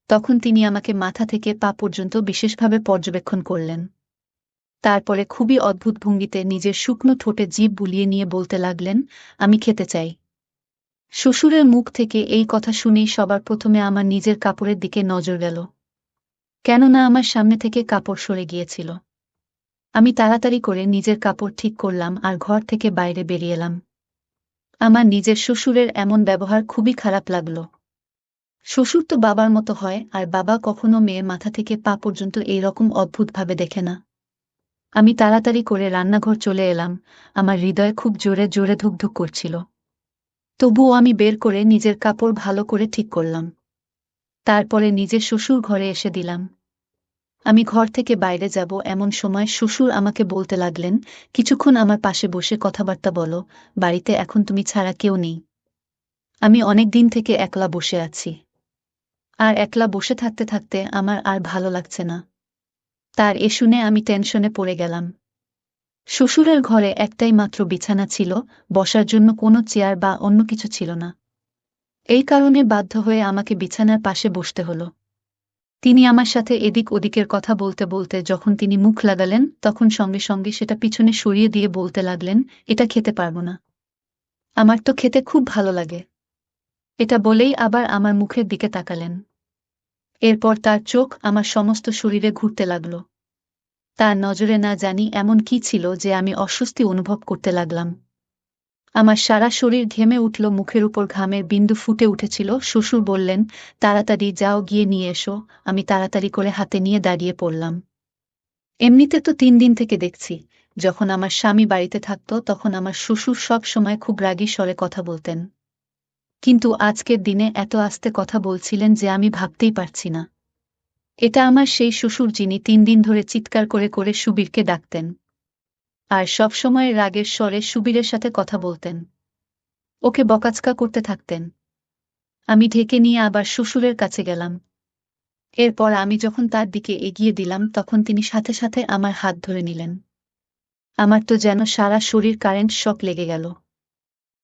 তখন তিনি আমাকে মাথা থেকে পা পর্যন্ত বিশেষভাবে পর্যবেক্ষণ করলেন। তারপরে খুবই অদ্ভুত ভঙ্গিতে নিজের শুকনো ঠোঁটে জিভ বুলিয়ে নিয়ে বলতে লাগলেন, আমি খেতে চাই। শ্বশুরের মুখ থেকে এই কথা শুনেই সবার প্রথমে আমার নিজের কাপড়ের দিকে নজর গেল। কেননা আমার সামনে থেকে কাপড় সরে গিয়েছিল। আমি তাড়াতাড়ি করে নিজের কাপড় ঠিক করলাম আর ঘর থেকে বাইরে বেরিয়ে এলাম। আমার নিজের শ্বশুরের এমন ব্যবহার খুবই খারাপ লাগল। শ্বশুর তো বাবার মতো হয়, আর বাবা কখনো মেয়ের মাথা থেকে পা পর্যন্ত এইরকম অদ্ভুতভাবে দেখে না। আমি তাড়াতাড়ি করে রান্নাঘর চলে এলাম। আমার হৃদয় খুব জোরে জোরে ধুকধুক করছিল। তবুও আমি বের করে নিজের কাপড় ভালো করে ঠিক করলাম। তারপরে নিজের শ্বশুর ঘরে এসে দিলাম। আমি ঘর থেকে বাইরে যাব এমন সময় শ্বশুর আমাকে বলতে লাগলেন, কিছুক্ষণ আমার পাশে বসে কথাবার্তা বলো, বাড়িতে এখন তুমি ছাড়া কেউ নেই। আমি অনেক দিন থেকে একলা বসে আছি। আর একলা বসে থাকতে থাকতে আমার আর ভালো লাগছে না। তার এ শুনে আমি টেনশনে পড়ে গেলাম। শ্বশুরের ঘরে একটাই মাত্র বিছানা ছিল, বসার জন্য কোনো চেয়ার বা অন্য কিছু ছিল না। এই কারণে বাধ্য হয়ে আমাকে বিছানার পাশে বসতে হলো। তিনি আমার সাথে এদিক ওদিকের কথা বলতে বলতে যখন তিনি মুখ লাগালেন তখন সঙ্গে সঙ্গে সেটা পিছনে সরিয়ে দিয়ে বলতে লাগলেন, এটা খেতে পারবো না। আমার তো খেতে খুব ভালো লাগে। এটা বলেই আবার আমার মুখের দিকে তাকালেন। এরপর তার চোখ আমার সমস্ত শরীরে ঘুরতে লাগল। তার নজরে না জানি এমন কি ছিল যে আমি অস্বস্তি অনুভব করতে লাগলাম। আমার সারা শরীর ঘেমে উঠল, মুখের উপর ঘামের বিন্দু ফুটে উঠেছিল। শ্বশুর বললেন, তাড়াতাড়ি যাও গিয়ে নিয়ে এসো। আমি তাড়াতাড়ি করে হাতে নিয়ে দাঁড়িয়ে পড়লাম। এমনিতে তো 3 দিন থেকে দেখছি, যখন আমার স্বামী বাড়িতে থাকত তখন আমার শ্বশুর সব সময় খুব রাগী স্বরে কথা বলতেন। কিন্তু আজকের দিনে এত আস্তে কথা বলছিলেন যে আমি ভাবতেই পারছি না। এটা আমার সেই শ্বশুর যিনি 3 দিন ধরে চিৎকার করে করে সুবীরকে ডাকতেন। আর সবসময় রাগের স্বরে সুবীরের সাথে কথা বলতেন। ওকে বকাঝকা করতে থাকতেন। আমি ঢেকে নিয়ে আবার শ্বশুরের কাছে গেলাম। এরপর আমি যখন তার দিকে এগিয়ে দিলাম তখন তিনি সাথে সাথে আমার হাত ধরে নিলেন। আমার তো যেন সারা শরীর কারেন্ট শক লেগে গেল।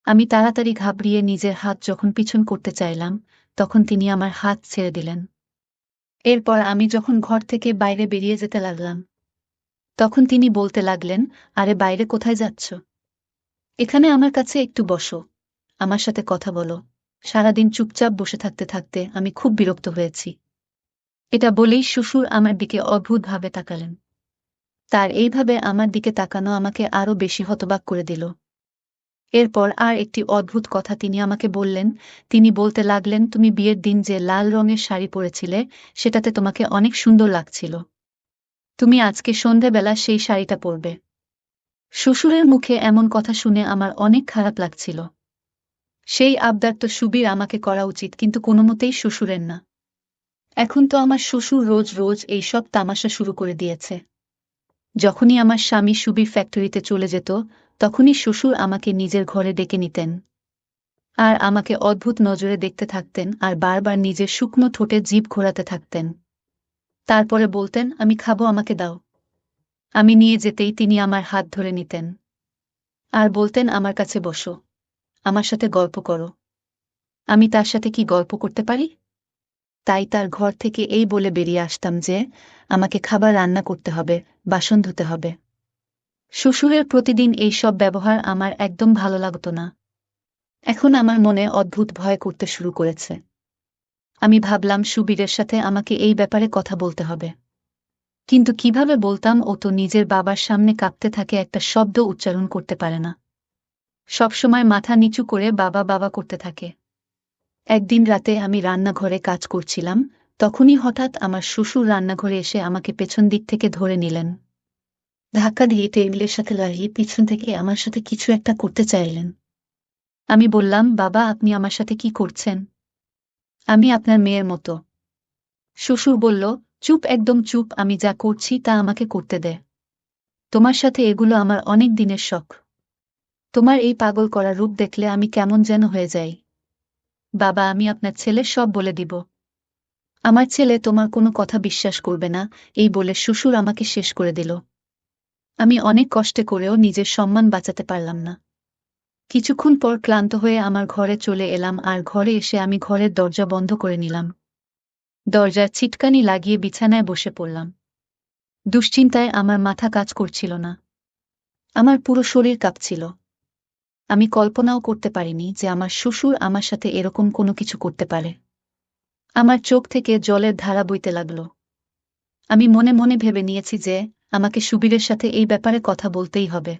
আমি তাড়াতাড়ি ঘাবড়িয়ে নিজের হাত যখন পিছন করতে চাইলাম তখন তিনি আমার হাত ছেড়ে দিলেন। এরপর আমি যখন ঘর থেকে বাইরে বেরিয়ে যেতে লাগলাম তখন তিনি বলতে লাগলেন, আরে বাইরে কোথায় যাচ্ছ? এখানে আমার কাছে একটু বসো, আমার সাথে কথা বলো। সারাদিন চুপচাপ বসে থাকতে থাকতে আমি খুব বিরক্ত হয়েছি। এটা বলেই শ্বশুর আমার দিকে অদ্ভুতভাবে তাকালেন। তার এইভাবে আমার দিকে তাকানো আমাকে আরো বেশি হতবাক করে দিল। এরপর আর একটি অদ্ভুত কথা তিনি আমাকে বললেন। তিনি বলতে লাগলেন, তুমি বিয়ের দিন যে লাল রঙের শাড়ি পরেছিলে সেটাতে তোমাকে অনেক সুন্দর লাগছিল। তুমি আজকে সন্ধেবেলা সেই শাড়িটা পরবে। শ্বশুরের মুখে এমন কথা শুনে আমার অনেক খারাপ লাগছিল। সেই আবদার তো সুবীর আমাকে করা উচিত, কিন্তু কোনোমতেই শ্বশুরের না। এখন তো আমার শ্বশুর রোজ রোজ এই সব তামাশা শুরু করে দিয়েছে। যখনই আমার স্বামী সুবীর ফ্যাক্টরিতে চলে যেত, তখনই শ্বশুর আমাকে নিজের ঘরে ডেকে নিতেন আর আমাকে অদ্ভুত নজরে দেখতে থাকতেন আর বারবার নিজের শুকনো ঠোঁটে জিভ ঘোরাতে থাকতেন। তারপরে বলতেন, আমি খাবো, আমাকে দাও। আমি নিয়ে যেতেই তিনি আমার হাত ধরে নিতেন আর বলতেন, আমার কাছে বসো, আমার সাথে গল্প করো। আমি তার সাথে কি গল্প করতে পারি? তাই তার ঘর থেকে এই বলে বেরিয়ে আসতাম যে আমাকে খাবার রান্না করতে হবে, বাসন ধুতে হবে। শ্বশুরের প্রতিদিন এই সব ব্যবহার আমার একদম ভালো লাগতো না। এখন আমার মনে অদ্ভুত ভয় করতে শুরু করেছে। আমি ভাবলাম সুবীরের সাথে আমাকে এই ব্যাপারে কথা বলতে হবে। কিন্তু কিভাবে বলতাম? ও তো নিজের বাবার সামনে কাঁপতে থাকে, একটা শব্দ উচ্চারণ করতে পারে না। সবসময় মাথা নিচু করে বাবা বাবা করতে থাকে। একদিন রাতে আমি রান্নাঘরে কাজ করছিলাম, তখনই হঠাৎ আমার শ্বশুর রান্নাঘরে এসে আমাকে পেছন দিক থেকে ধরে নিলেন। ধাক্কা দিয়ে টেবিলের সাথে লাগিয়ে পিছন থেকে আমার সাথে কিছু একটা করতে চাইলেন। আমি বললাম, বাবা, আপনি আমার সাথে কি করছেন? আমি আপনার মেয়ের মতো। শ্বশুর বলল, চুপ, একদম চুপ, আমি যা করছি তা আমাকে করতে দে। তোমার সাথে এগুলো আমার অনেক দিনের শখ। তোমার এই পাগল করা রূপ দেখলে আমি কেমন যেন হয়ে যাই। বাবা, আমি আপনার ছেলে, সব বলে দিব। আমার ছেলে তোমার কোনো কথা বিশ্বাস করবে না, এই বলে শ্বশুর আমাকে শেষ করে দিল। আমি অনেক কষ্টে করেও নিজের সম্মান বাঁচাতে পারলাম না। কিছুক্ষণ পর ক্লান্ত হয়ে আমার ঘরে চলে এলাম আর ঘরে এসে আমি ঘরের দরজা বন্ধ করে নিলাম। দরজার ছিটকানি লাগিয়ে বিছানায় বসে পড়লাম। দুশ্চিন্তায় আমার মাথা কাজ করছিল না। আমার পুরো শরীর কাঁপছিল। আমি কল্পনাও করতে পারিনি যে আমার শ্বশুর আমার সাথে এরকম কোনো কিছু করতে পারে। আমার চোখ থেকে জলের ধারা বইতে লাগল। আমি মনে মনে ভেবে নিয়েছি যে আমাকে সুবীরের সাথে এই ব্যাপারে কথা বলতেই হবে।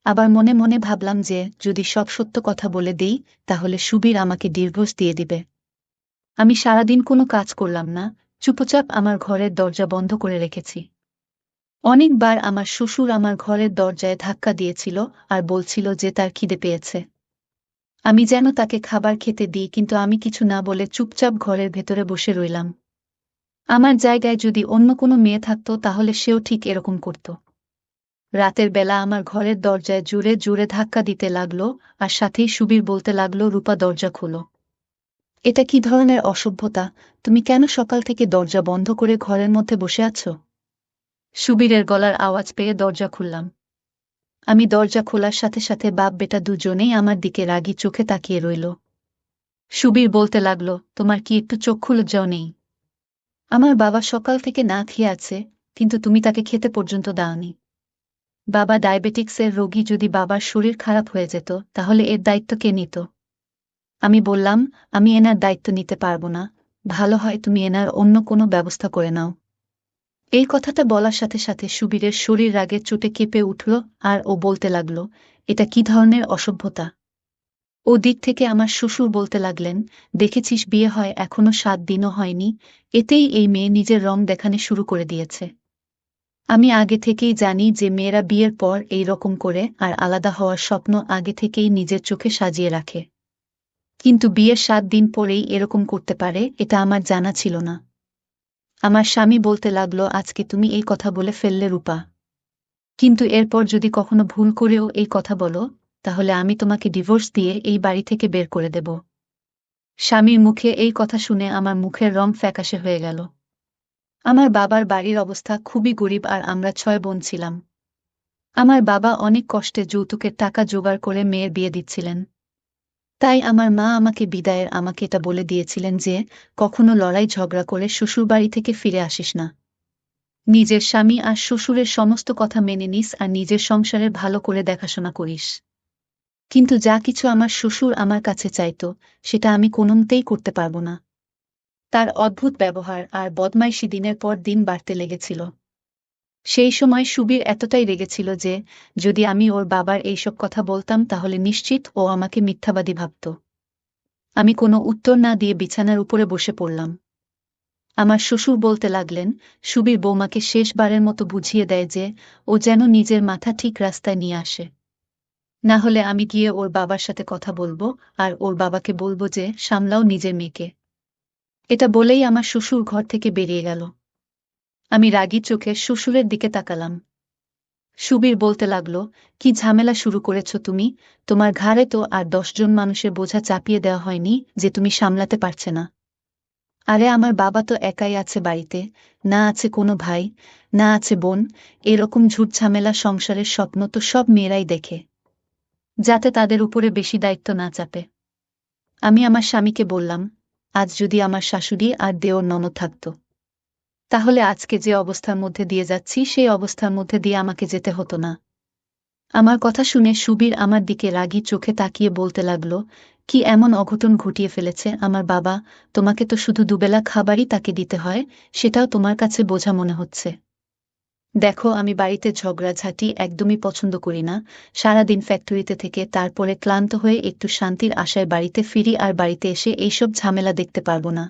আবার মনে মনে ভাবলাম যে যদি সব সত্য কথা বলে দেই, তাহলে সুবীর আমাকে ডিভোর্স দিয়ে দিবে। আমি সারাদিন কোনো কাজ করলাম না, চুপচাপ আমার ঘরের দরজা বন্ধ করে রেখেছি। অনেকবার আমার শ্বশুর আমার ঘরের দরজায় ধাক্কা দিয়েছিল আর বলছিল যে তার খিদে পেয়েছে। আমি যেন তাকে খাবার খেতে দিই, কিন্তু আমি কিছু না বলে চুপচাপ ঘরের ভেতরে বসে রইলাম। আমার জায়গায় যদি অন্য কোনো মেয়ে থাকতো, তাহলে সেও ঠিক এরকম করত। রাতের বেলা আমার ঘরের দরজায় জোরে জোরে ধাক্কা দিতে লাগলো আর সাথেই সুবীর বলতে লাগলো, রূপা, দরজা খোলো। এটা কি ধরনের অসভ্যতা? তুমি কেন সকাল থেকে দরজা বন্ধ করে ঘরের মধ্যে বসে আছো? সুবীরের গলার আওয়াজ পেয়ে দরজা খুললাম। আমি দরজা খোলার সাথে সাথে বাপ বেটা দুজনেই আমার দিকে রাগী চোখে তাকিয়ে রইল। সুবীর বলতে লাগলো, তোমার কি একটু চক্ষু লজ্জাও নেই? আমার বাবা সকাল থেকে না খেয়ে আছে, কিন্তু তুমি তাকে খেতে পর্যন্ত দাওনি। বাবা ডায়াবেটিক্সের রোগী, যদি বাবার শরীর খারাপ হয়ে যেত তাহলে এর দায়িত্ব কে নিত? আমি বললাম, আমি এনার দায়িত্ব নিতে পারবো না, ভালো হয় তুমি এনার অন্য কোনো ব্যবস্থা করে নাও। এই কথাটা বলার সাথে সাথে সুবীরের শরীর রাগের চোটে কেঁপে উঠল আর ও বলতে লাগল, এটা কি ধরনের অসভ্যতা? ও দিক থেকে আমার শ্বশুর বলতে লাগলেন, দেখেছিস, বিয়ে হয় এখনো 7 দিনও হয়নি, এতেই এই মেয়ে নিজের রং দেখানো শুরু করে দিয়েছে। আমি আগে থেকেই জানি যে মেয়েরা বিয়ের পর এই রকম করে আর আলাদা হওয়ার স্বপ্ন আগে থেকেই নিজের চোখে সাজিয়ে রাখে। কিন্তু বিয়ের 7 দিন পরেই এরকম করতে পারে, এটা আমার জানা ছিল না। আমার স্বামী বলতে লাগলো, আজকে তুমি এই কথা বলে ফেললে রূপা, কিন্তু এরপর যদি কখনো ভুল করেও এই কথা বলো, তাহলে আমি তোমাকে ডিভোর্স দিয়ে এই বাড়ি থেকে বের করে দেব। স্বামীর মুখে এই কথা শুনে আমার মুখের রং ফ্যাকাশে হয়ে গেল। আমার বাবার বাড়ির অবস্থা খুবই গরিব আর আমরা 6 বোন ছিলাম। আমার বাবা অনেক কষ্টে যৌতুকের টাকা জোগাড় করে মেয়ের বিয়ে দিচ্ছিলেন। তাই আমার মা আমাকে এটা বলে দিয়েছিলেন যে কখনো লড়াই ঝগড়া করে শ্বশুরবাড়ি থেকে ফিরে আসিস না। নিজের স্বামী আর শ্বশুরের সমস্ত কথা মেনে নিস আর নিজের সংসারের ভালো করে দেখাশোনা করিস। কিন্তু যা কিছু আমার শ্বশুর আমার কাছে চাইত সেটা আমি কোনোমতেই করতে পারব না। তার অদ্ভুত ব্যবহার আর বদমাইশি দিনের পর দিন বাড়তে লেগেছিল। সেই সময় সুবীর এতটাই রেগেছিল যে যদি আমি ওর বাবার এইসব কথা বলতাম তাহলে নিশ্চিত ও আমাকে মিথ্যাবাদী ভাবত। আমি কোনো উত্তর না দিয়ে বিছানার উপরে বসে পড়লাম। আমার শ্বশুর বলতে লাগলেন, সুবীর বৌমাকে শেষবারের মতো বুঝিয়ে দেয় যে ও যেন নিজের মাথা ঠিক রাস্তায় নিয়ে আসে। না হলে আমি গিয়ে ওর বাবার সাথে কথা বলবো আর ওর বাবাকে বলবো যে সামলাও নিজের মেয়েকে। এটা বলেই আমার শ্বশুর ঘর থেকে বেরিয়ে গেল। আমি রাগী চোখে শ্বশুরের দিকে তাকালাম। সুবীর বলতে লাগলো, কি ঝামেলা শুরু করেছ তুমি? তোমার ঘাড়ে তো আর 10 জন মানুষের বোঝা চাপিয়ে দেওয়া হয়নি যে তুমি সামলাতে পারছে না। আরে আমার বাবা তো একাই আছে বাড়িতে, না আছে কোনো ভাই, না আছে বোন। এরকম ঝুট ঝামেলা সংসারের স্বপ্ন তো সব মেয়েরাই দেখে, যাতে তাদের উপরে বেশি দায়িত্ব না চাপে। আমি আমার স্বামীকে বললাম, আজ যদি আমার শাশুড়ি আর দেওর ননদ থাকত, তাহলে আজকে যে অবস্থার মধ্যে দিয়ে যাচ্ছি সেই অবস্থার মধ্যে দিয়ে আমাকে যেতে হতো না। আমার কথা শুনে সুবীর আমার দিকে রাগী চোখে তাকিয়ে বলতে লাগলো, কি এমন অঘটন ঘটিয়ে ফেলেছে আমার বাবা? তোমাকে তো শুধু দুবেলা খাবারই তাকে দিতে হয়, সেটাও তোমার কাছে বোঝা মনে হচ্ছে। দেখো, আমি বাড়িতে ঝগড়াঝাটি একদমই পছন্দ করি না। সারাদিন ফ্যাক্টরিতে থেকে তারপরে ক্লান্ত হয়ে একটু শান্তির আশায় বাড়িতে ফিরি, আর বাড়িতে এসে এইসব ঝামেলা দেখতে পারবো না।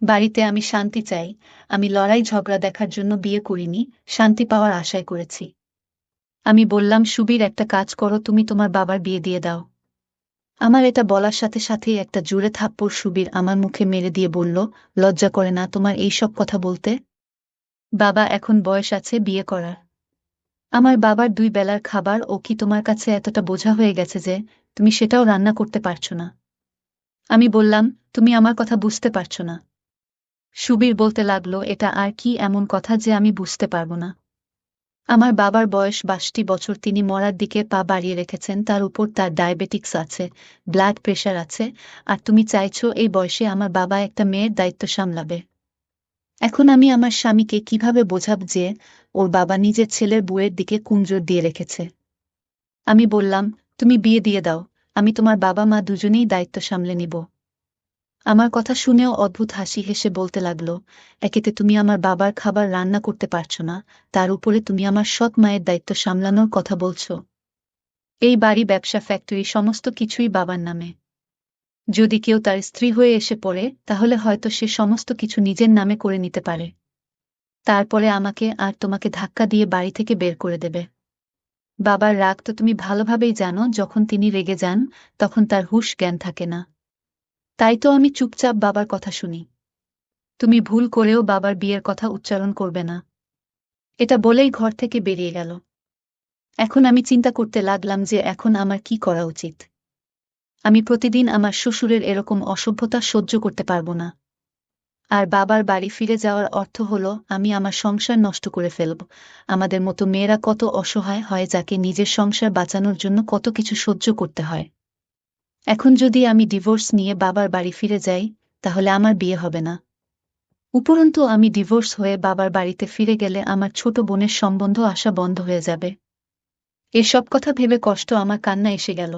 বাড়িতে আমি শান্তি চাই। আমি লড়াই ঝগড়া দেখার জন্য বিয়ে করিনি, শান্তি পাওয়ার আশায় করেছি। আমি বললাম, সুবীর একটা কাজ করো, তুমি তোমার বাবার বিয়ে দিয়ে দাও। আমার এটা বলার সাথে সাথেই একটা জোরে থাপ্পড় সুবীর আমার মুখে মেরে দিয়ে বলল, লজ্জা করে না তোমার এই সব কথা বলতে? বাবা এখন বয়স আছে বিয়ে করার। আমার বাবার 2 বেলার খাবার ও কি তোমার কাছে এতটা বোঝা হয়ে গেছে যে তুমি সেটাও রান্না করতে পারছো না? আমি বললাম, তুমি আমার কথা বুঝতে পারছো না। সুবীর বলতে লাগলো, এটা আর কি এমন কথা যে আমি বুঝতে পারবো না? আমার বাবার বয়স 62 বছর, তিনি মরার দিকে পা বাড়িয়ে রেখেছেন, তার উপর তার ডায়াবেটিক্স আছে, ব্লাড প্রেশার আছে, আর তুমি চাইছো এই বয়সে আমার বাবা একটা মেয়ের দায়িত্ব সামলাবে? এখন আমি আমার স্বামীকে কিভাবে বোঝাব যে ওর বাবা নিজের ছেলের বউয়ের দিকে কুনজর দিয়ে রেখেছে? আমি বললাম, তুমি বিয়ে দিয়ে দাও, আমি তোমার বাবা মা দুজনেই দায়িত্ব সামলে নিব। আমার কথা শুনেও অদ্ভুত হাসি হেসে বলতে লাগলো, একেতে তুমি আমার বাবার খাবার রান্না করতে পারছো না, তার উপরে তুমি আমার সৎ মায়ের দায়িত্ব সামলানোর কথা বলছো। এই বাড়ি, ব্যবসা, ফ্যাক্টরি সমস্ত কিছুই বাবার নামে। যদি কেউ তার স্ত্রী হয়ে এসে পড়ে তাহলে হয়তো সে সমস্ত কিছু নিজের নামে করে নিতে পারে, তারপরে আমাকে আর তোমাকে ধাক্কা দিয়ে বাড়ি থেকে বের করে দেবে। বাবার রাগ তো তুমি ভালোভাবেই জানো, যখন তিনি রেগে যান তখন তার হুঁশ জ্ঞান থাকে না। তাই তো আমি চুপচাপ বাবার কথা শুনি। তুমি ভুল করেও বাবার বিয়ের কথা উচ্চারণ করবে না। এটা বলেই ঘর থেকে বেরিয়ে গেল। এখন আমি চিন্তা করতে লাগলাম যে এখন আমার কি করা উচিত। আমি প্রতিদিন আমার শ্বশুরের এরকম অসভ্যতা সহ্য করতে পারবো না। আর বাবার বাড়ি ফিরে যাওয়ার অর্থ হলো আমি আমার সংসার নষ্ট করে ফেলব। আমাদের মতো মেয়েরা কত অসহায় হয়, যাকে নিজের সংসার বাঁচানোর জন্য কত কিছু সহ্য করতে হয়। এখন যদি আমি ডিভোর্স নিয়ে বাবার বাড়ি ফিরে যাই, তাহলে আমার বিয়ে হবে না। উপরন্তু আমি ডিভোর্স হয়ে বাবার বাড়িতে ফিরে গেলে আমার ছোট বোনের সম্বন্ধ আসা বন্ধ হয়ে যাবে। এসব কথা ভেবে কষ্ট আমার কান্না এসে গেল।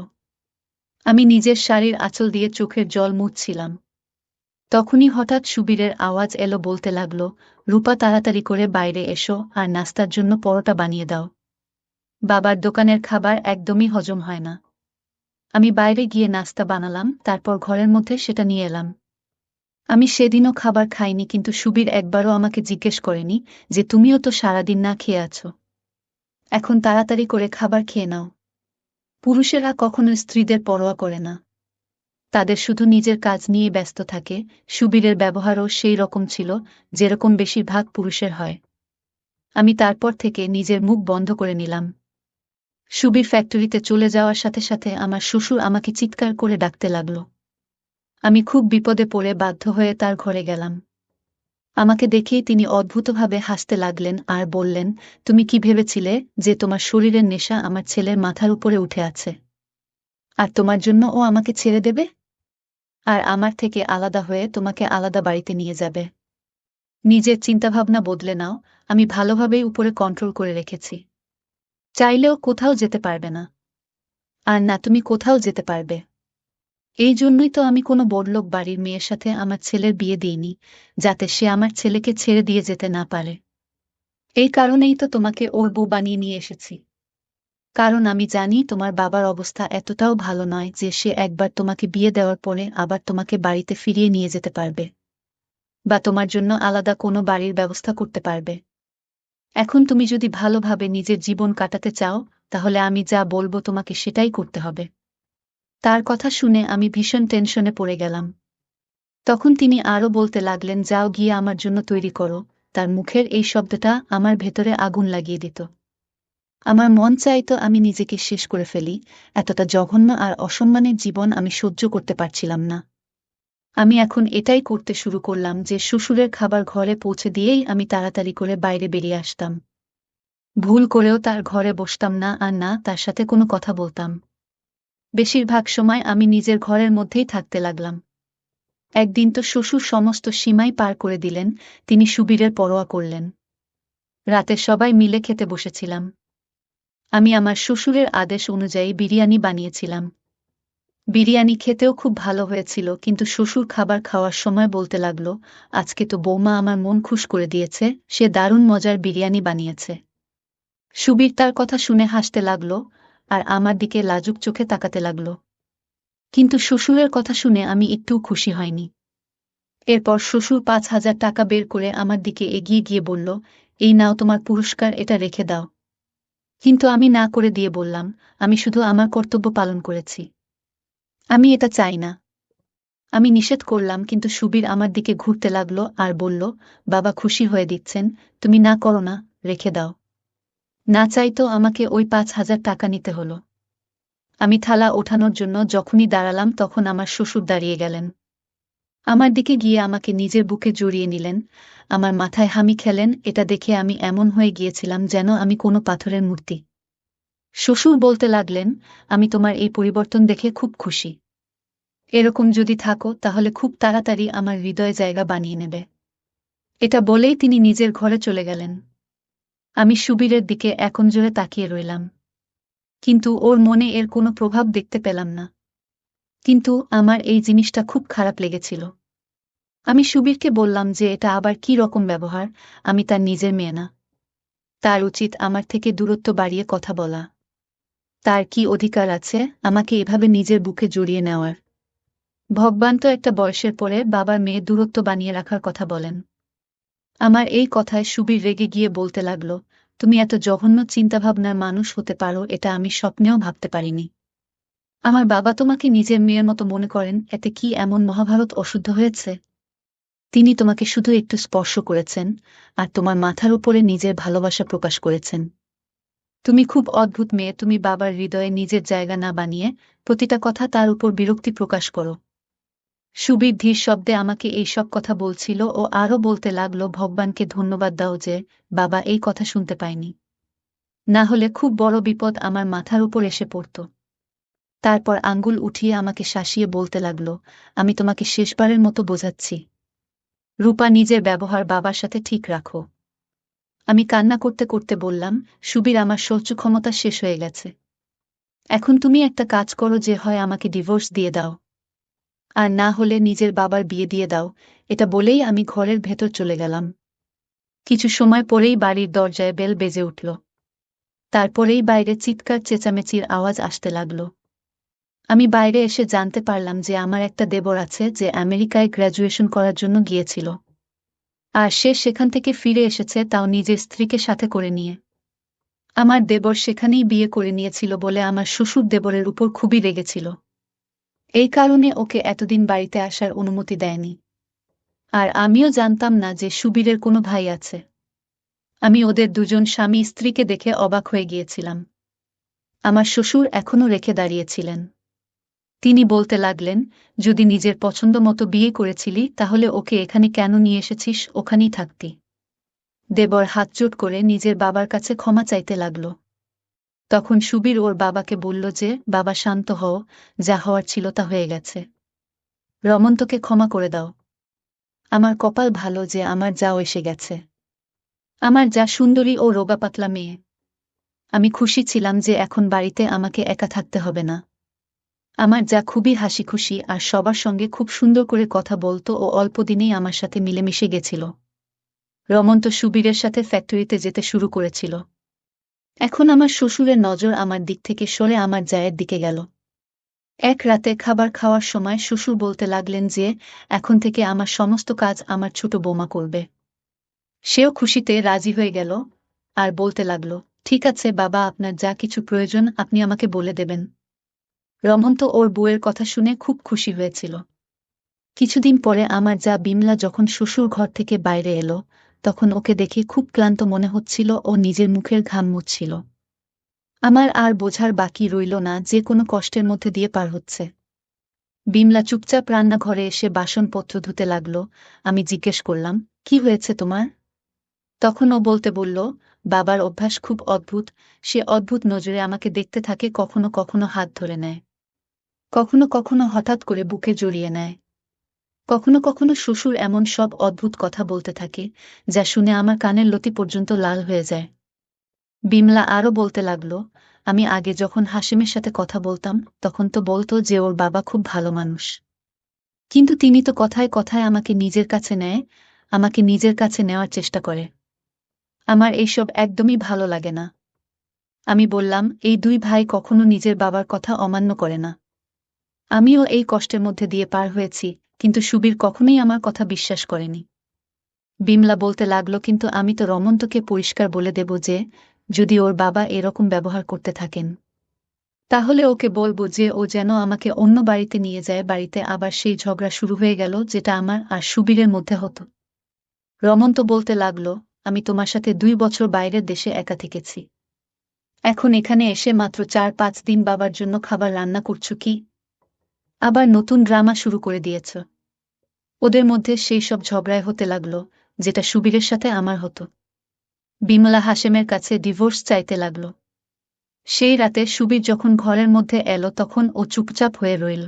আমি নিজের শাড়ির আঁচল দিয়ে চোখের জল মুছছিলাম। তখনই হঠাৎ সুবীরের আওয়াজ এলো, বলতে লাগলো, রূপা তাড়াতাড়ি করে বাইরে এসো আর নাস্তার জন্য পরোটা বানিয়ে দাও। বাবার দোকানের খাবার একদমই হজম হয় না। আমি বাইরে গিয়ে নাস্তা বানালাম, তারপর ঘরের মধ্যে সেটা নিয়ে এলাম। আমি সেদিনও খাবার খাইনি, কিন্তু সুবীর একবারও আমাকে জিজ্ঞেস করেনি যে তুমিও তো সারাদিন না খেয়ে আছো, এখন তাড়াতাড়ি করে খাবার খেয়ে নাও। পুরুষেরা কখনো স্ত্রীদের পরোয়া করে না, তাদের শুধু নিজের কাজ নিয়ে ব্যস্ত থাকে। সুবীরের ব্যবহারও সেই রকম ছিল, যেরকম বেশিরভাগ পুরুষের হয়। আমি তারপর থেকে নিজের মুখ বন্ধ করে নিলাম। সুবীর ফ্যাক্টরিতে চলে যাওয়ার সাথে সাথে আমার শ্বশুর আমাকে চিৎকার করে ডাকতে লাগল। আমি খুব বিপদে পড়ে বাধ্য হয়ে তার ঘরে গেলাম। আমাকে দেখেই তিনি অদ্ভুতভাবে হাসতে লাগলেন আর বললেন, তুমি কি ভেবেছিলে যে তোমার শরীরের নেশা আমার ছেলের মাথার উপরে উঠে আছে, আর তোমার জন্য ও আমাকে ছেড়ে দেবে আর আমার থেকে আলাদা হয়ে তোমাকে আলাদা বাড়িতে নিয়ে যাবে? নিজের চিন্তাভাবনা বদলে নাও। আমি ভালোভাবেই উপরে কন্ট্রোল করে রেখেছি, চাইলেও কোথাও যেতে পারবে না। আর না তুমি কোথাও যেতে পারবে। এই জন্যই তো আমি কোনো বড়লোক বাড়ির মেয়ের সাথে আমার ছেলের বিয়ে দিইনি, যাতে সে আমার ছেলেকে ছেড়ে দিয়ে যেতে না পারে। এই কারণেই তো তোমাকে ওর বউ বানিয়ে নিয়ে এসেছি। কারণ আমি জানি তোমার বাবার অবস্থা এতটাও ভালো নয় যে সে একবার তোমাকে বিয়ে দেওয়ার পরে আবার তোমাকে বাড়িতে ফিরিয়ে নিয়ে যেতে পারবে, বা তোমার জন্য আলাদা কোনো বাড়ির ব্যবস্থা করতে পারবে। এখন তুমি যদি ভালোভাবে নিজের জীবন কাটাতে চাও, তাহলে আমি যা বলবো তোমাকে সেটাই করতে হবে। তার কথা শুনে আমি ভীষণ টেনশনে পড়ে গেলাম। তখন তিনি আরও বলতে লাগলেন, যাও গিয়ে আমার জন্য তৈরি করো। তার মুখের এই শব্দটা আমার ভেতরে আগুন লাগিয়ে দিত। আমার মন চাইতো আমি নিজেকে শেষ করে ফেলি, এতটা জঘন্য আর অসম্মানের জীবন আমি সহ্য করতে পারছিলাম না। আমি এখন এটাই করতে শুরু করলাম যে শ্বশুরের খাবার ঘরে পৌঁছে দিয়েই আমি তাড়াতাড়ি করে বাইরে বেরিয়ে আসতাম। ভুল করেও তার ঘরে বসতাম না, আর না তার সাথে কোনো কথা বলতাম। বেশিরভাগ সময় আমি নিজের ঘরের মধ্যেই থাকতে লাগলাম। একদিন তো শ্বশুর সমস্ত সীমাই পার করে দিলেন, তিনি সুবীরের পরোয়া করলেন। রাতে সবাই মিলে খেতে বসেছিলাম। আমি আমার শ্বশুরের আদেশ অনুযায়ী বিরিয়ানি বানিয়েছিলাম। বিরিয়ানি খেতেও খুব ভালো হয়েছিল, কিন্তু শ্বশুর খাবার খাওয়ার সময় বলতে লাগলো, আজকে তো বৌমা আমার মন খুশ করে দিয়েছে, সে দারুণ মজার বিরিয়ানি বানিয়েছে। সুবীর তার কথা শুনে হাসতে লাগলো, আর আমার দিকে লাজুক চোখে তাকাতে লাগলো। কিন্তু শ্বশুরের কথা শুনে আমি একটুও খুশি হয়নি। এরপর শ্বশুর 5,000 টাকা বের করে আমার দিকে এগিয়ে গিয়ে বলল, এই নাও তোমার পুরস্কার, এটা রেখে দাও। কিন্তু আমি না করে দিয়ে বললাম, আমি শুধু আমার কর্তব্য পালন করেছি। আমি এটা চাই না। আমি নিষেধ করলাম, কিন্তু সুবীর আমার দিকে ঘুরতে লাগলো আর বলল, বাবা খুশি হয়ে দিচ্ছেন, তুমি না করো না, রেখে দাও। না চাইতো আমাকে ওই 5,000 টাকা নিতে হলো। আমি থালা ওঠানোর জন্য যখনই দাঁড়ালাম তখন আমার শ্বশুর দাঁড়িয়ে গেলেন। আমার দিকে গিয়ে আমাকে নিজের বুকে জড়িয়ে নিলেন, আমার মাথায় হামি খেলেন। এটা দেখে আমি এমন হয়ে গিয়েছিলাম যেন আমি কোনো পাথরের মূর্তি। শ্বশুর বলতে লাগলেন, আমি তোমার এই পরিবর্তন দেখে খুব খুশি। এরকম যদি থাকো তাহলে খুব তাড়াতাড়ি আমার হৃদয়ে জায়গা বানিয়ে নেবে। এটা বলেই তিনি নিজের ঘরে চলে গেলেন। আমি সুবীরের দিকে এখন জোরে তাকিয়ে রইলাম, কিন্তু ওর মনে এর কোনো প্রভাব দেখতে পেলাম না। কিন্তু আমার এই জিনিসটা খুব খারাপ লেগেছিল। আমি সুবীরকে বললাম যে এটা আবার কি রকম ব্যবহার, আমি তার নিজের মেয়ে না। তার উচিত আমার থেকে দূরত্ব বাড়িয়ে কথা বলা। তার কি অধিকার আছে আমাকে এভাবে নিজের বুকে জড়িয়ে নেওয়ার? ভগবান তো একটা বয়সের পরে বাবার মেয়ে দূরত্ব বানিয়ে রাখার কথা বলেন। আমার এই কথায় সুবীর রেগে গিয়ে বলতে লাগল, তুমি এত জঘন্য চিন্তাভাবনার মানুষ হতে পারো এটা আমি স্বপ্নেও ভাবতে পারিনি। আমার বাবা তোমাকে নিজের মেয়ের মতো মনে করেন, এতে কি এমন মহাভারত অশুদ্ধ হয়েছে? তিনি তোমাকে শুধু একটু স্পর্শ করেছেন, আর তোমার মাথার উপরে নিজের ভালোবাসা প্রকাশ করেছেন। তুমি খুব অদ্ভুত মেয়ে, তুমি বাবার হৃদয়ে নিজের জায়গা না বানিয়ে প্রতিটা কথা তার উপর বিরক্তি প্রকাশ করো। সুবীর ধীর শব্দে আমাকে এই সব কথা বলছিল ও আরও বলতে লাগলো, ভগবানকে ধন্যবাদ দাও যে বাবা এই কথা শুনতে পায়নি, না হলে খুব বড় বিপদ আমার মাথার উপর এসে পড়ত। তারপর আঙ্গুল উঠিয়ে আমাকে শাসিয়ে বলতে লাগলো, আমি তোমাকে শেষবারের মতো বোঝাচ্ছি, রূপা নিজের ব্যবহার বাবার সাথে ঠিক রাখো। আমি কান্না করতে করতে বললাম, সুবীর আমার সহ্য ক্ষমতা শেষ হয়ে গেছে। এখন তুমি একটা কাজ করো, যে হয় আমাকে ডিভোর্স দিয়ে দাও, আর না হলে নিজের বাবার বিয়ে দিয়ে দাও। এটা বলেই আমি ঘরের ভেতর চলে গেলাম। কিছু সময় পরেই বাড়ির দরজায় বেল বেজে উঠল। তারপরেই বাইরে চিৎকার চেঁচামেচির আওয়াজ আসতে লাগল। আমি বাইরে এসে জানতে পারলাম যে আমার একটা দেবর আছে যে আমেরিকায় গ্র্যাজুয়েশন করার জন্য গিয়েছিল, আর সে সেখান থেকে ফিরে এসেছে, তাও নিজের স্ত্রীকে সাথে করে নিয়ে। আমার দেবর সেখানেই বিয়ে করে নিয়েছিল বলে আমার শ্বশুর দেবরের উপর খুবই রেগেছিল। এই কারণে ওকে এতদিন বাড়িতে আসার অনুমতি দেয়নি। আর আমিও জানতাম না যে সুবীরের কোনো ভাই আছে। আমি ওদের দুজন স্বামী স্ত্রীকে দেখে অবাক হয়ে গিয়েছিলাম। আমার শ্বশুর এখনও রেখে দাঁড়িয়েছিলেন। তিনি বলতে লাগলেন, যদি নিজের পছন্দ মতো বিয়ে করেছিলি তাহলে ওকে এখানে কেন নিয়ে এসেছিস, ওখানেই থাকতি। দেবর হাতজোট করে নিজের বাবার কাছে ক্ষমা চাইতে লাগল। তখন সুবীর ওর বাবাকে বলল যে, বাবা শান্ত হও, যা হওয়ার ছিল তা হয়ে গেছে। রমন্তকে ক্ষমা করে দাও। আমার কপাল ভালো যে আমার যাও এসে গেছে। আমার যা সুন্দরী ও রোগা পাতলা মেয়ে। আমি খুশি ছিলাম যে এখন বাড়িতে আমাকে একা থাকতে হবে না। আমার যা খুবই হাসিখুশি আর সবার সঙ্গে খুব সুন্দর করে কথা বলতো ও অল্প দিনেই আমার সাথে মিলেমিশে গেছিল। রমন তো সুবীরের সাথে ফ্যাক্টরিতে যেতে শুরু করেছিল। এখন আমার শ্বশুরের নজর আমার দিক থেকে সরে আমার জায়ের দিকে গেল। এক রাতে খাবার খাওয়ার সময় শ্বশুর বলতে লাগলেন যে এখন থেকে আমার সমস্ত কাজ আমার ছোট বৌমা করবে। সেও খুশিতে রাজি হয়ে গেল আর বলতে লাগল, ঠিক আছে বাবা, আপনার যা কিছু প্রয়োজন আপনি আমাকে বলে দেবেন। রমন তো ওর বউয়ের কথা শুনে খুব খুশি হয়েছিল। কিছুদিন পরে আমার যা বিমলা যখন শ্বশুর ঘর থেকে বাইরে এলো, তখন ওকে দেখে খুব ক্লান্ত মনে হচ্ছিল ও নিজের মুখের ঘাম মুছছিল। আমার আর বোঝার বাকি রইল না যে কোনো কষ্টের মধ্যে দিয়ে পার হচ্ছে। বিমলা চুপচাপ রান্নাঘরে এসে বাসনপত্র ধুতে লাগল। আমি জিজ্ঞেস করলাম, কি হয়েছে তোমার? তখন ও বলল, বাবার অভ্যাস খুব অদ্ভুত। সে অদ্ভুত নজরে আমাকে দেখতে থাকে, কখনো কখনো হাত ধরে নেয়, কখনো কখনো হঠাৎ করে বুকে জড়িয়ে নেয়, কখনো কখনো শ্বশুর এমন সব অদ্ভুত কথা বলতে থাকে যা শুনে আমার কানের লতি পর্যন্ত লাল হয়ে যায়। বিমলা আরও বলতে লাগল, আমি আগে যখন হাসেমের সাথে কথা বলতাম তখন তো বলতো যে ওর বাবা খুব ভালো মানুষ, কিন্তু তিনি তো কথায় কথায় আমাকে নিজের কাছে নেয়, আমাকে নিজের কাছে নেওয়ার চেষ্টা করে। আমার এইসব একদমই ভালো লাগে না। আমি বললাম, এই দুই ভাই কখনো নিজের বাবার কথা অমান্য করে না। আমিও এই কষ্টের মধ্যে দিয়ে পার হয়েছি, কিন্তু সুবীর কখনোই আমার কথা বিশ্বাস করেনি। বিমলা বলতে লাগল, কিন্তু আমি তো রমন্তকে পরিষ্কার বলে দেব যে যদি ওর বাবা এরকম ব্যবহার করতে থাকেন তাহলে ওকে বলবো যে ও যেন আমাকে অন্য বাড়িতে নিয়ে যায়। বাড়িতে আবার সেই ঝগড়া শুরু হয়ে গেল যেটা আমার আর সুবীরের মধ্যে হতো। রমন্ত বলতে লাগল, আমি তোমার সাথে 2 বছর বাইরের দেশে একা থেকেছি, এখন এখানে এসে মাত্র 4-5 দিন বাবার জন্য খাবার রান্না করছো, কি আবার নতুন ড্রামা শুরু করে দিয়েছ? ওদের মধ্যে সেই সব ঝগড়ায় হতে লাগল যেটা সুবীরের সাথে আমার হতো। বিমলা হাশেমের কাছে ডিভোর্স চাইতে লাগল। সেই রাতে সুবীর যখন ঘরের মধ্যে এলো তখন ও চুপচাপ হয়ে রইল।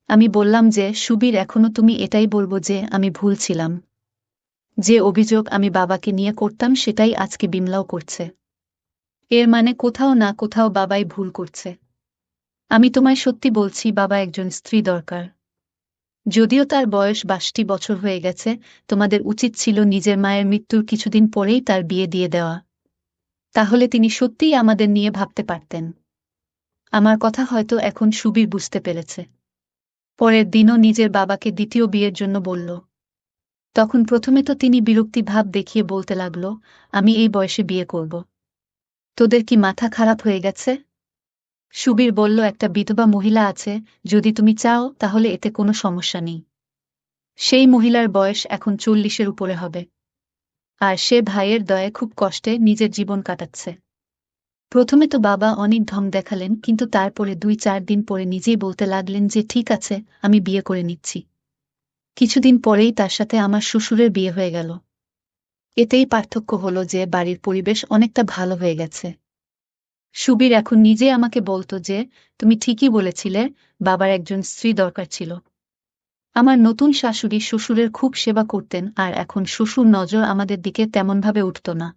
আমি বললাম যে সুবীর, এখনো তুমি এটাই বলবো যে আমি ভুল ছিলাম? যে অভিযোগ আমি বাবাকে নিয়ে করতাম সেটাই আজকে বিমলাও করছে। এর মানে কোথাও না কোথাও বাবাই ভুল করছে। আমি তোমায় সত্যি বলছি, বাবা একজন স্ত্রী দরকার। যদিও তার বয়স 62 বছর হয়ে গেছে, তোমাদের উচিত ছিল নিজের মায়ের মৃত্যুর কিছুদিন পরেই তার বিয়ে দিয়ে দেওয়া। তাহলে তিনি সত্যিই আমাদের নিয়ে ভাবতে পারতেন। আমার কথা হয়তো এখন সুবীর বুঝতে পেরেছে। পরের দিনও নিজের বাবাকে দ্বিতীয় বিয়ের জন্য বলল। তখন প্রথমে তো তিনি বিরক্তি ভাব দেখিয়ে বলতে লাগল, আমি এই বয়সে বিয়ে করব? তোদের কি মাথা খারাপ হয়ে গেছে? সুবীর বলল, একটা বিধবা মহিলা আছে, যদি তুমি চাও তাহলে এতে কোনো সমস্যা নেই। সেই মহিলার বয়স এখন 40-এর উপরে হবে, আর সে ভাইয়ের দয়ে খুব কষ্টে নিজের জীবন কাটাচ্ছে। প্রথমে তো বাবা অনেক ঢং দেখালেন, কিন্তু তারপরে 2-4 দিন পরে নিজেই বলতে লাগলেন যে ঠিক আছে, আমি বিয়ে করে নিচ্ছি। কিছুদিন পরেই তার সাথে আমার শ্বশুরের বিয়ে হয়ে গেল। এতেই পার্থক্য হলো যে বাড়ির পরিবেশ অনেকটা ভালো হয়ে গেছে। সুবীর এখন নিজে আমাকে বলতো যে তুমি ঠিকই বলেছিলে, বাবার একজন স্ত্রী দরকার ছিল। আমার নতুন শাশুড়ি শ্বশুরের খুব সেবা করতেন, আর এখন শ্বশুর নজর আমাদের দিকে তেমনভাবে উঠত না।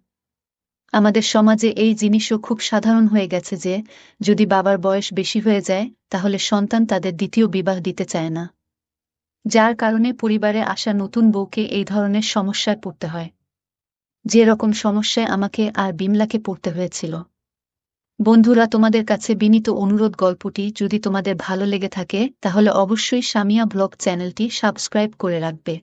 আমাদের সমাজে এই জিনিসও খুব সাধারণ হয়ে গেছে যে যদি বাবার বয়স বেশি হয়ে যায় তাহলে সন্তান তাদের দ্বিতীয় বিবাহ দিতে চায় না, যার কারণে পরিবারে আসা নতুন বউকে এই ধরনের সমস্যায় পড়তে হয়, যে রকম সমস্যায় আমাকে আর বিমলাকে পড়তে হয়েছিল। বন্ধুরা, তোমাদের কাছে বিনীত অনুরোধ, গল্পটি যদি তোমাদের ভালো লেগে থাকে তাহলে অবশ্যই সামিয়া ব্লগ চ্যানেলটি সাবস্ক্রাইব করে রাখবে।